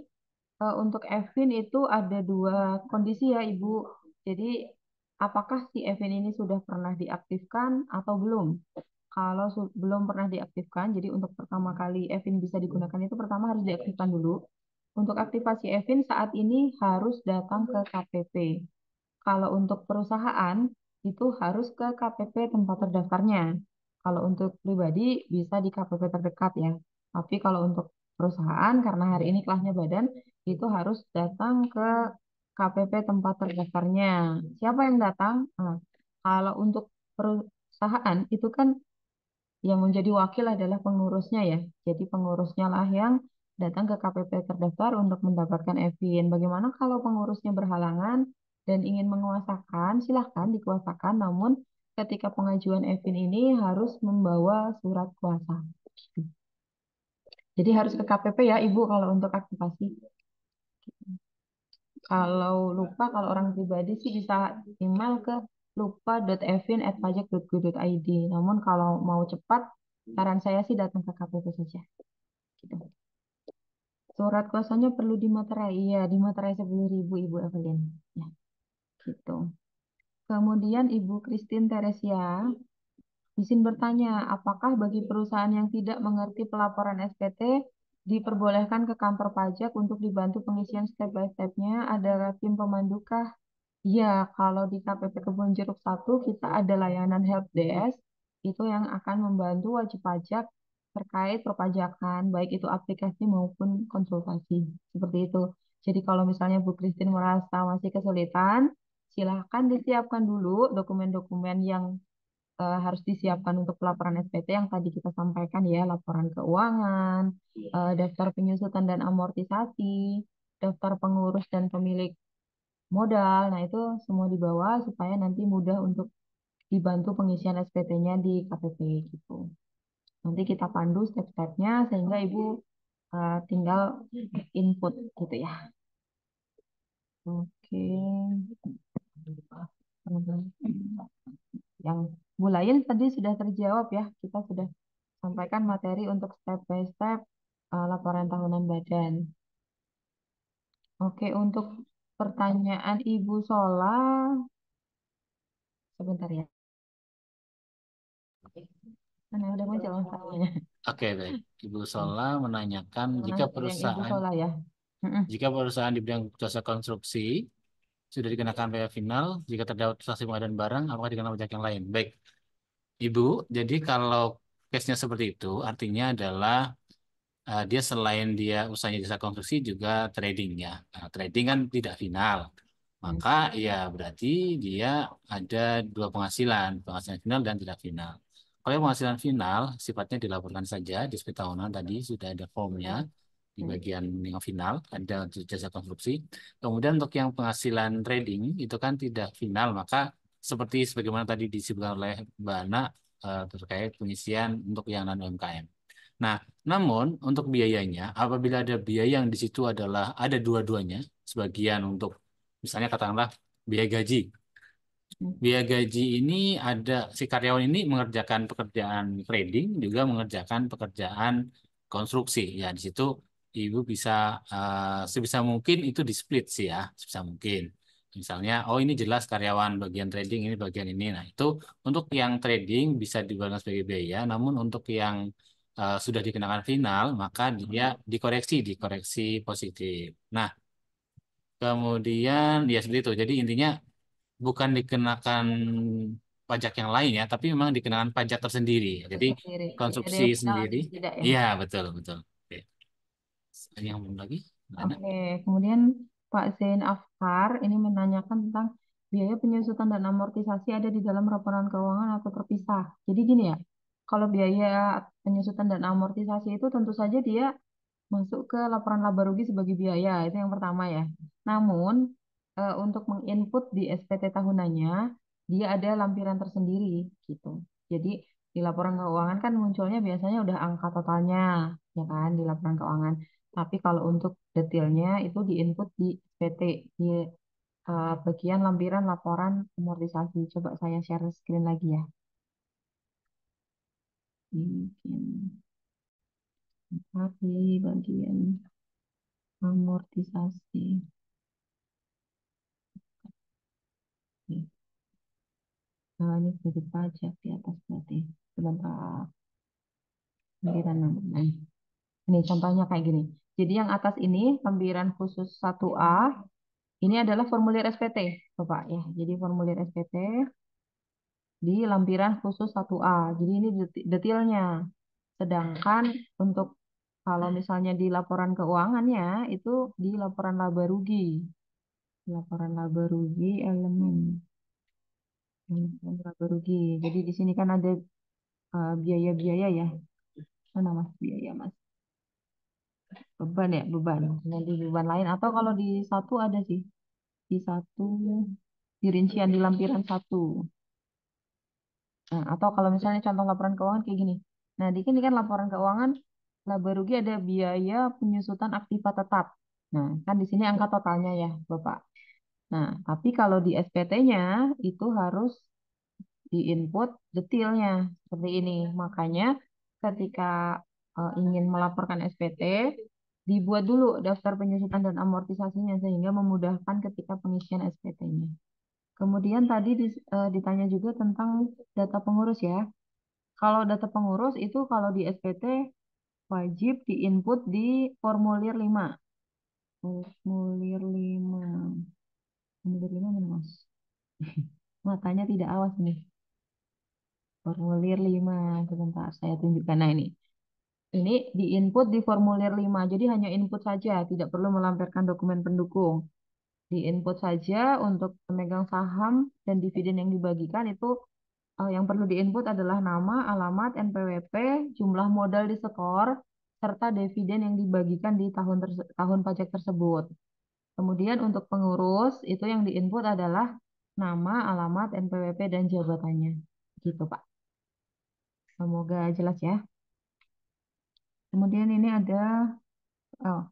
untuk Evin itu ada dua kondisi ya, Ibu. Jadi, apakah si Evin ini sudah pernah diaktifkan atau belum? Kalau belum pernah diaktifkan, jadi untuk pertama kali Evin bisa digunakan itu pertama harus diaktifkan dulu. Untuk aktivasi Evin saat ini harus datang ke KPP. Kalau untuk perusahaan itu harus ke KPP tempat terdaftarnya. Kalau untuk pribadi bisa di KPP terdekat ya. Tapi kalau untuk perusahaan karena hari ini kelasnya badan itu harus datang ke KPP tempat terdaftarnya. Siapa yang datang? Nah, kalau untuk perusahaan itu kan yang menjadi wakil adalah pengurusnya ya. Jadi pengurusnya lah yang datang ke KPP terdaftar untuk mendapatkan EVIN. Bagaimana kalau pengurusnya berhalangan dan ingin menguasakan, silahkan dikuasakan. Namun ketika pengajuan EVIN ini harus membawa surat kuasa. Jadi harus ke KPP ya Ibu kalau untuk aktivasi. Kalau lupa, kalau orang pribadi sih bisa email ke lupa.evin@pajak.go.id. Namun kalau mau cepat, saran saya sih datang ke KPP saja. Gitu. Surat kuasanya perlu dimaterai. Iya, dimaterai 10.000 Ibu Evelyn. Ya, gitu. Kemudian Ibu Christine Teresia izin bertanya, apakah bagi perusahaan yang tidak mengerti pelaporan SPT diperbolehkan ke kantor pajak untuk dibantu pengisian step by step-nya? Ada tim pemandukah? Ya, kalau di KPP Kebun Jeruk 1 kita ada layanan help desk itu yang akan membantu wajib pajak terkait perpajakan, baik itu aplikasi maupun konsultasi. Seperti itu. Jadi kalau misalnya Bu Christine merasa masih kesulitan, silahkan disiapkan dulu dokumen-dokumen yang harus disiapkan untuk pelaporan SPT yang tadi kita sampaikan ya, laporan keuangan, daftar penyusutan dan amortisasi, daftar pengurus dan pemilik modal. Nah, itu semua dibawa supaya nanti mudah untuk dibantu pengisian SPT-nya di KPP gitu. Nanti kita pandu step-stepnya sehingga Ibu tinggal input gitu ya. Oke. Yang mulai tadi sudah terjawab ya. Kita sudah sampaikan materi untuk step by step laporan tahunan badan. Oke, untuk pertanyaan Ibu Sola, sebentar ya. Mana udah muncul masalahnya. Oke, baik. Ibu Sola menanyakan Yang Ibu Sola ya. jika perusahaan di bidang jasa konstruksi Sudah dikenakan pajak final jika terdapat transaksi pengadaan barang, apakah dikenakan pajak yang lain? Baik, Ibu. Jadi kalau case-nya seperti itu, artinya adalah dia selain dia usahanya jasa konstruksi juga tradingnya. Nah, trading kan tidak final. Hmm. Maka ya berarti dia ada dua penghasilan, penghasilan final dan tidak final. Kalau yang penghasilan final sifatnya dilaporkan saja di SP tahunan tadi sudah ada formnya di bagian yang final ada untuk jasa konstruksi. Kemudian untuk yang penghasilan trading itu kan tidak final, maka seperti sebagaimana tadi disebutkan oleh Mbak Ana terkait pengisian untuk yang non UMKM. Nah, namun untuk biayanya, apabila ada biaya yang di situ adalah ada dua-duanya, sebagian untuk misalnya katakanlah biaya gaji. Biaya gaji ini ada si karyawan ini mengerjakan pekerjaan trading juga mengerjakan pekerjaan konstruksi. Ya, di situ ibu bisa sebisa mungkin itu di split sih ya, sebisa mungkin. Misalnya, oh ini jelas karyawan bagian trading ini bagian ini. Nah, itu untuk yang trading bisa dibayar sebagai biaya, namun untuk yang sudah dikenakan final maka dia dikoreksi positif. Nah, kemudian ya seperti itu. Jadi intinya bukan dikenakan pajak yang lain ya, tapi memang dikenakan pajak tersendiri. Jadi Sendiri. konstruksi Biaya final sendiri. atau tidak ya? Iya, betul, betul. Oke. Ada yang belum lagi? Mana? Oke, kemudian Pak Zain Afkar ini menanyakan tentang biaya penyusutan dan amortisasi ada di dalam laporan keuangan atau terpisah. Jadi gini ya, kalau biaya penyusutan dan amortisasi itu tentu saja dia masuk ke laporan laba rugi sebagai biaya, itu yang pertama ya. Namun, untuk menginput di SPT tahunannya, dia ada lampiran tersendiri gitu. Jadi, di laporan keuangan kan munculnya biasanya udah angka totalnya, ya kan, di laporan keuangan. Tapi kalau untuk detailnya itu diinput di SPT, di bagian lampiran laporan amortisasi. Coba saya share screen lagi ya. Bikin di bagian amortisasi. Nah, ini sedikit pajak di atas berarti. Sebentar. Lempiran nama. Nah, ini contohnya kayak gini. Jadi yang atas ini lempiran khusus 1A. Ini adalah formulir SPT, Bapak ya. Jadi formulir SPT di lampiran khusus 1A. Jadi ini detailnya. Sedangkan untuk kalau misalnya di laporan keuangannya itu di laporan laba rugi. Laporan laba rugi elemen. Laba rugi. Jadi di sini kan ada biaya-biaya ya. Mana mas biaya mas? Beban ya beban. Nanti beban lain atau kalau di satu ada sih di satu di rincian di lampiran satu. Nah, atau kalau misalnya contoh laporan keuangan kayak gini. Nah di sini kan laporan keuangan laba rugi ada biaya penyusutan aktiva tetap. Nah kan di sini angka totalnya ya Bapak. Nah tapi kalau di SPT-nya itu harus diinput detailnya seperti ini. Makanya ketika ingin melaporkan SPT, dibuat dulu daftar penyusutan dan amortisasinya sehingga memudahkan ketika pengisian SPT-nya. Kemudian tadi ditanya juga tentang data pengurus ya. Kalau data pengurus itu kalau di SPT wajib diinput di formulir 5. Formulir 5. Formulir 5 mana, Mas? Matanya tidak awas nih. Formulir 5. Sebentar, saya tunjukkan. Nah, ini. Ini diinput di formulir 5. Jadi hanya input saja, tidak perlu melampirkan dokumen pendukung. Diinput saja untuk pemegang saham dan dividen yang dibagikan itu yang perlu diinput adalah nama, alamat, NPWP, jumlah modal di setor, serta dividen yang dibagikan di tahun pajak tersebut. Kemudian untuk pengurus itu yang diinput adalah nama, alamat, NPWP, dan jabatannya. Gitu, Pak. Semoga jelas ya. Kemudian ini ada,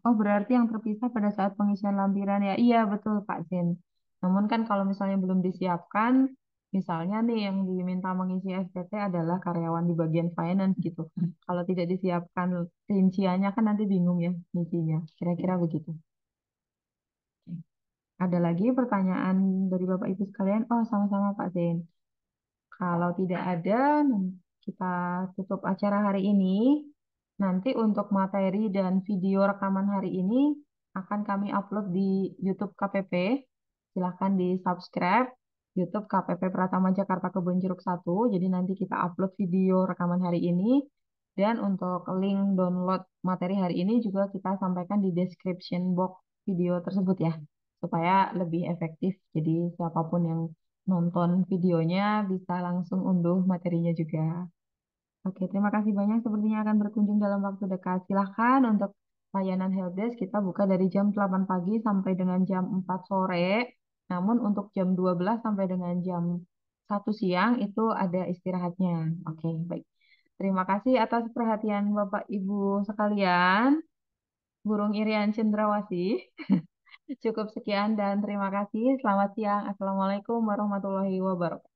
berarti yang terpisah pada saat pengisian lampiran ya. Iya, betul Pak Zen. Namun kan kalau misalnya belum disiapkan, misalnya nih yang diminta mengisi SPT adalah karyawan di bagian finance gitu. Kalau tidak disiapkan rinciannya kan nanti bingung ya ngisinya. Kira-kira begitu. Ada lagi pertanyaan dari Bapak Ibu sekalian? Oh, sama-sama Pak Zen. Kalau tidak ada, kita tutup acara hari ini. Nanti untuk materi dan video rekaman hari ini akan kami upload di YouTube KPP silahkan di-subscribe YouTube KPP Pratama Jakarta Kebon Jeruk 1. Jadi nanti kita upload video rekaman hari ini. Dan untuk link download materi hari ini juga kita sampaikan di description box video tersebut ya. Supaya lebih efektif. Jadi siapapun yang nonton videonya bisa langsung unduh materinya juga. Oke, terima kasih banyak. Sepertinya akan berkunjung dalam waktu dekat. Silahkan untuk layanan helpdesk kita buka dari jam 8 pagi sampai dengan jam 4 sore. Namun untuk jam 12 sampai dengan jam 1 siang itu ada istirahatnya. Oke, baik. Terima kasih atas perhatian Bapak Ibu sekalian. Burung Irian Cendrawasih. Cukup sekian dan terima kasih. Selamat siang. Assalamualaikum warahmatullahi wabarakatuh.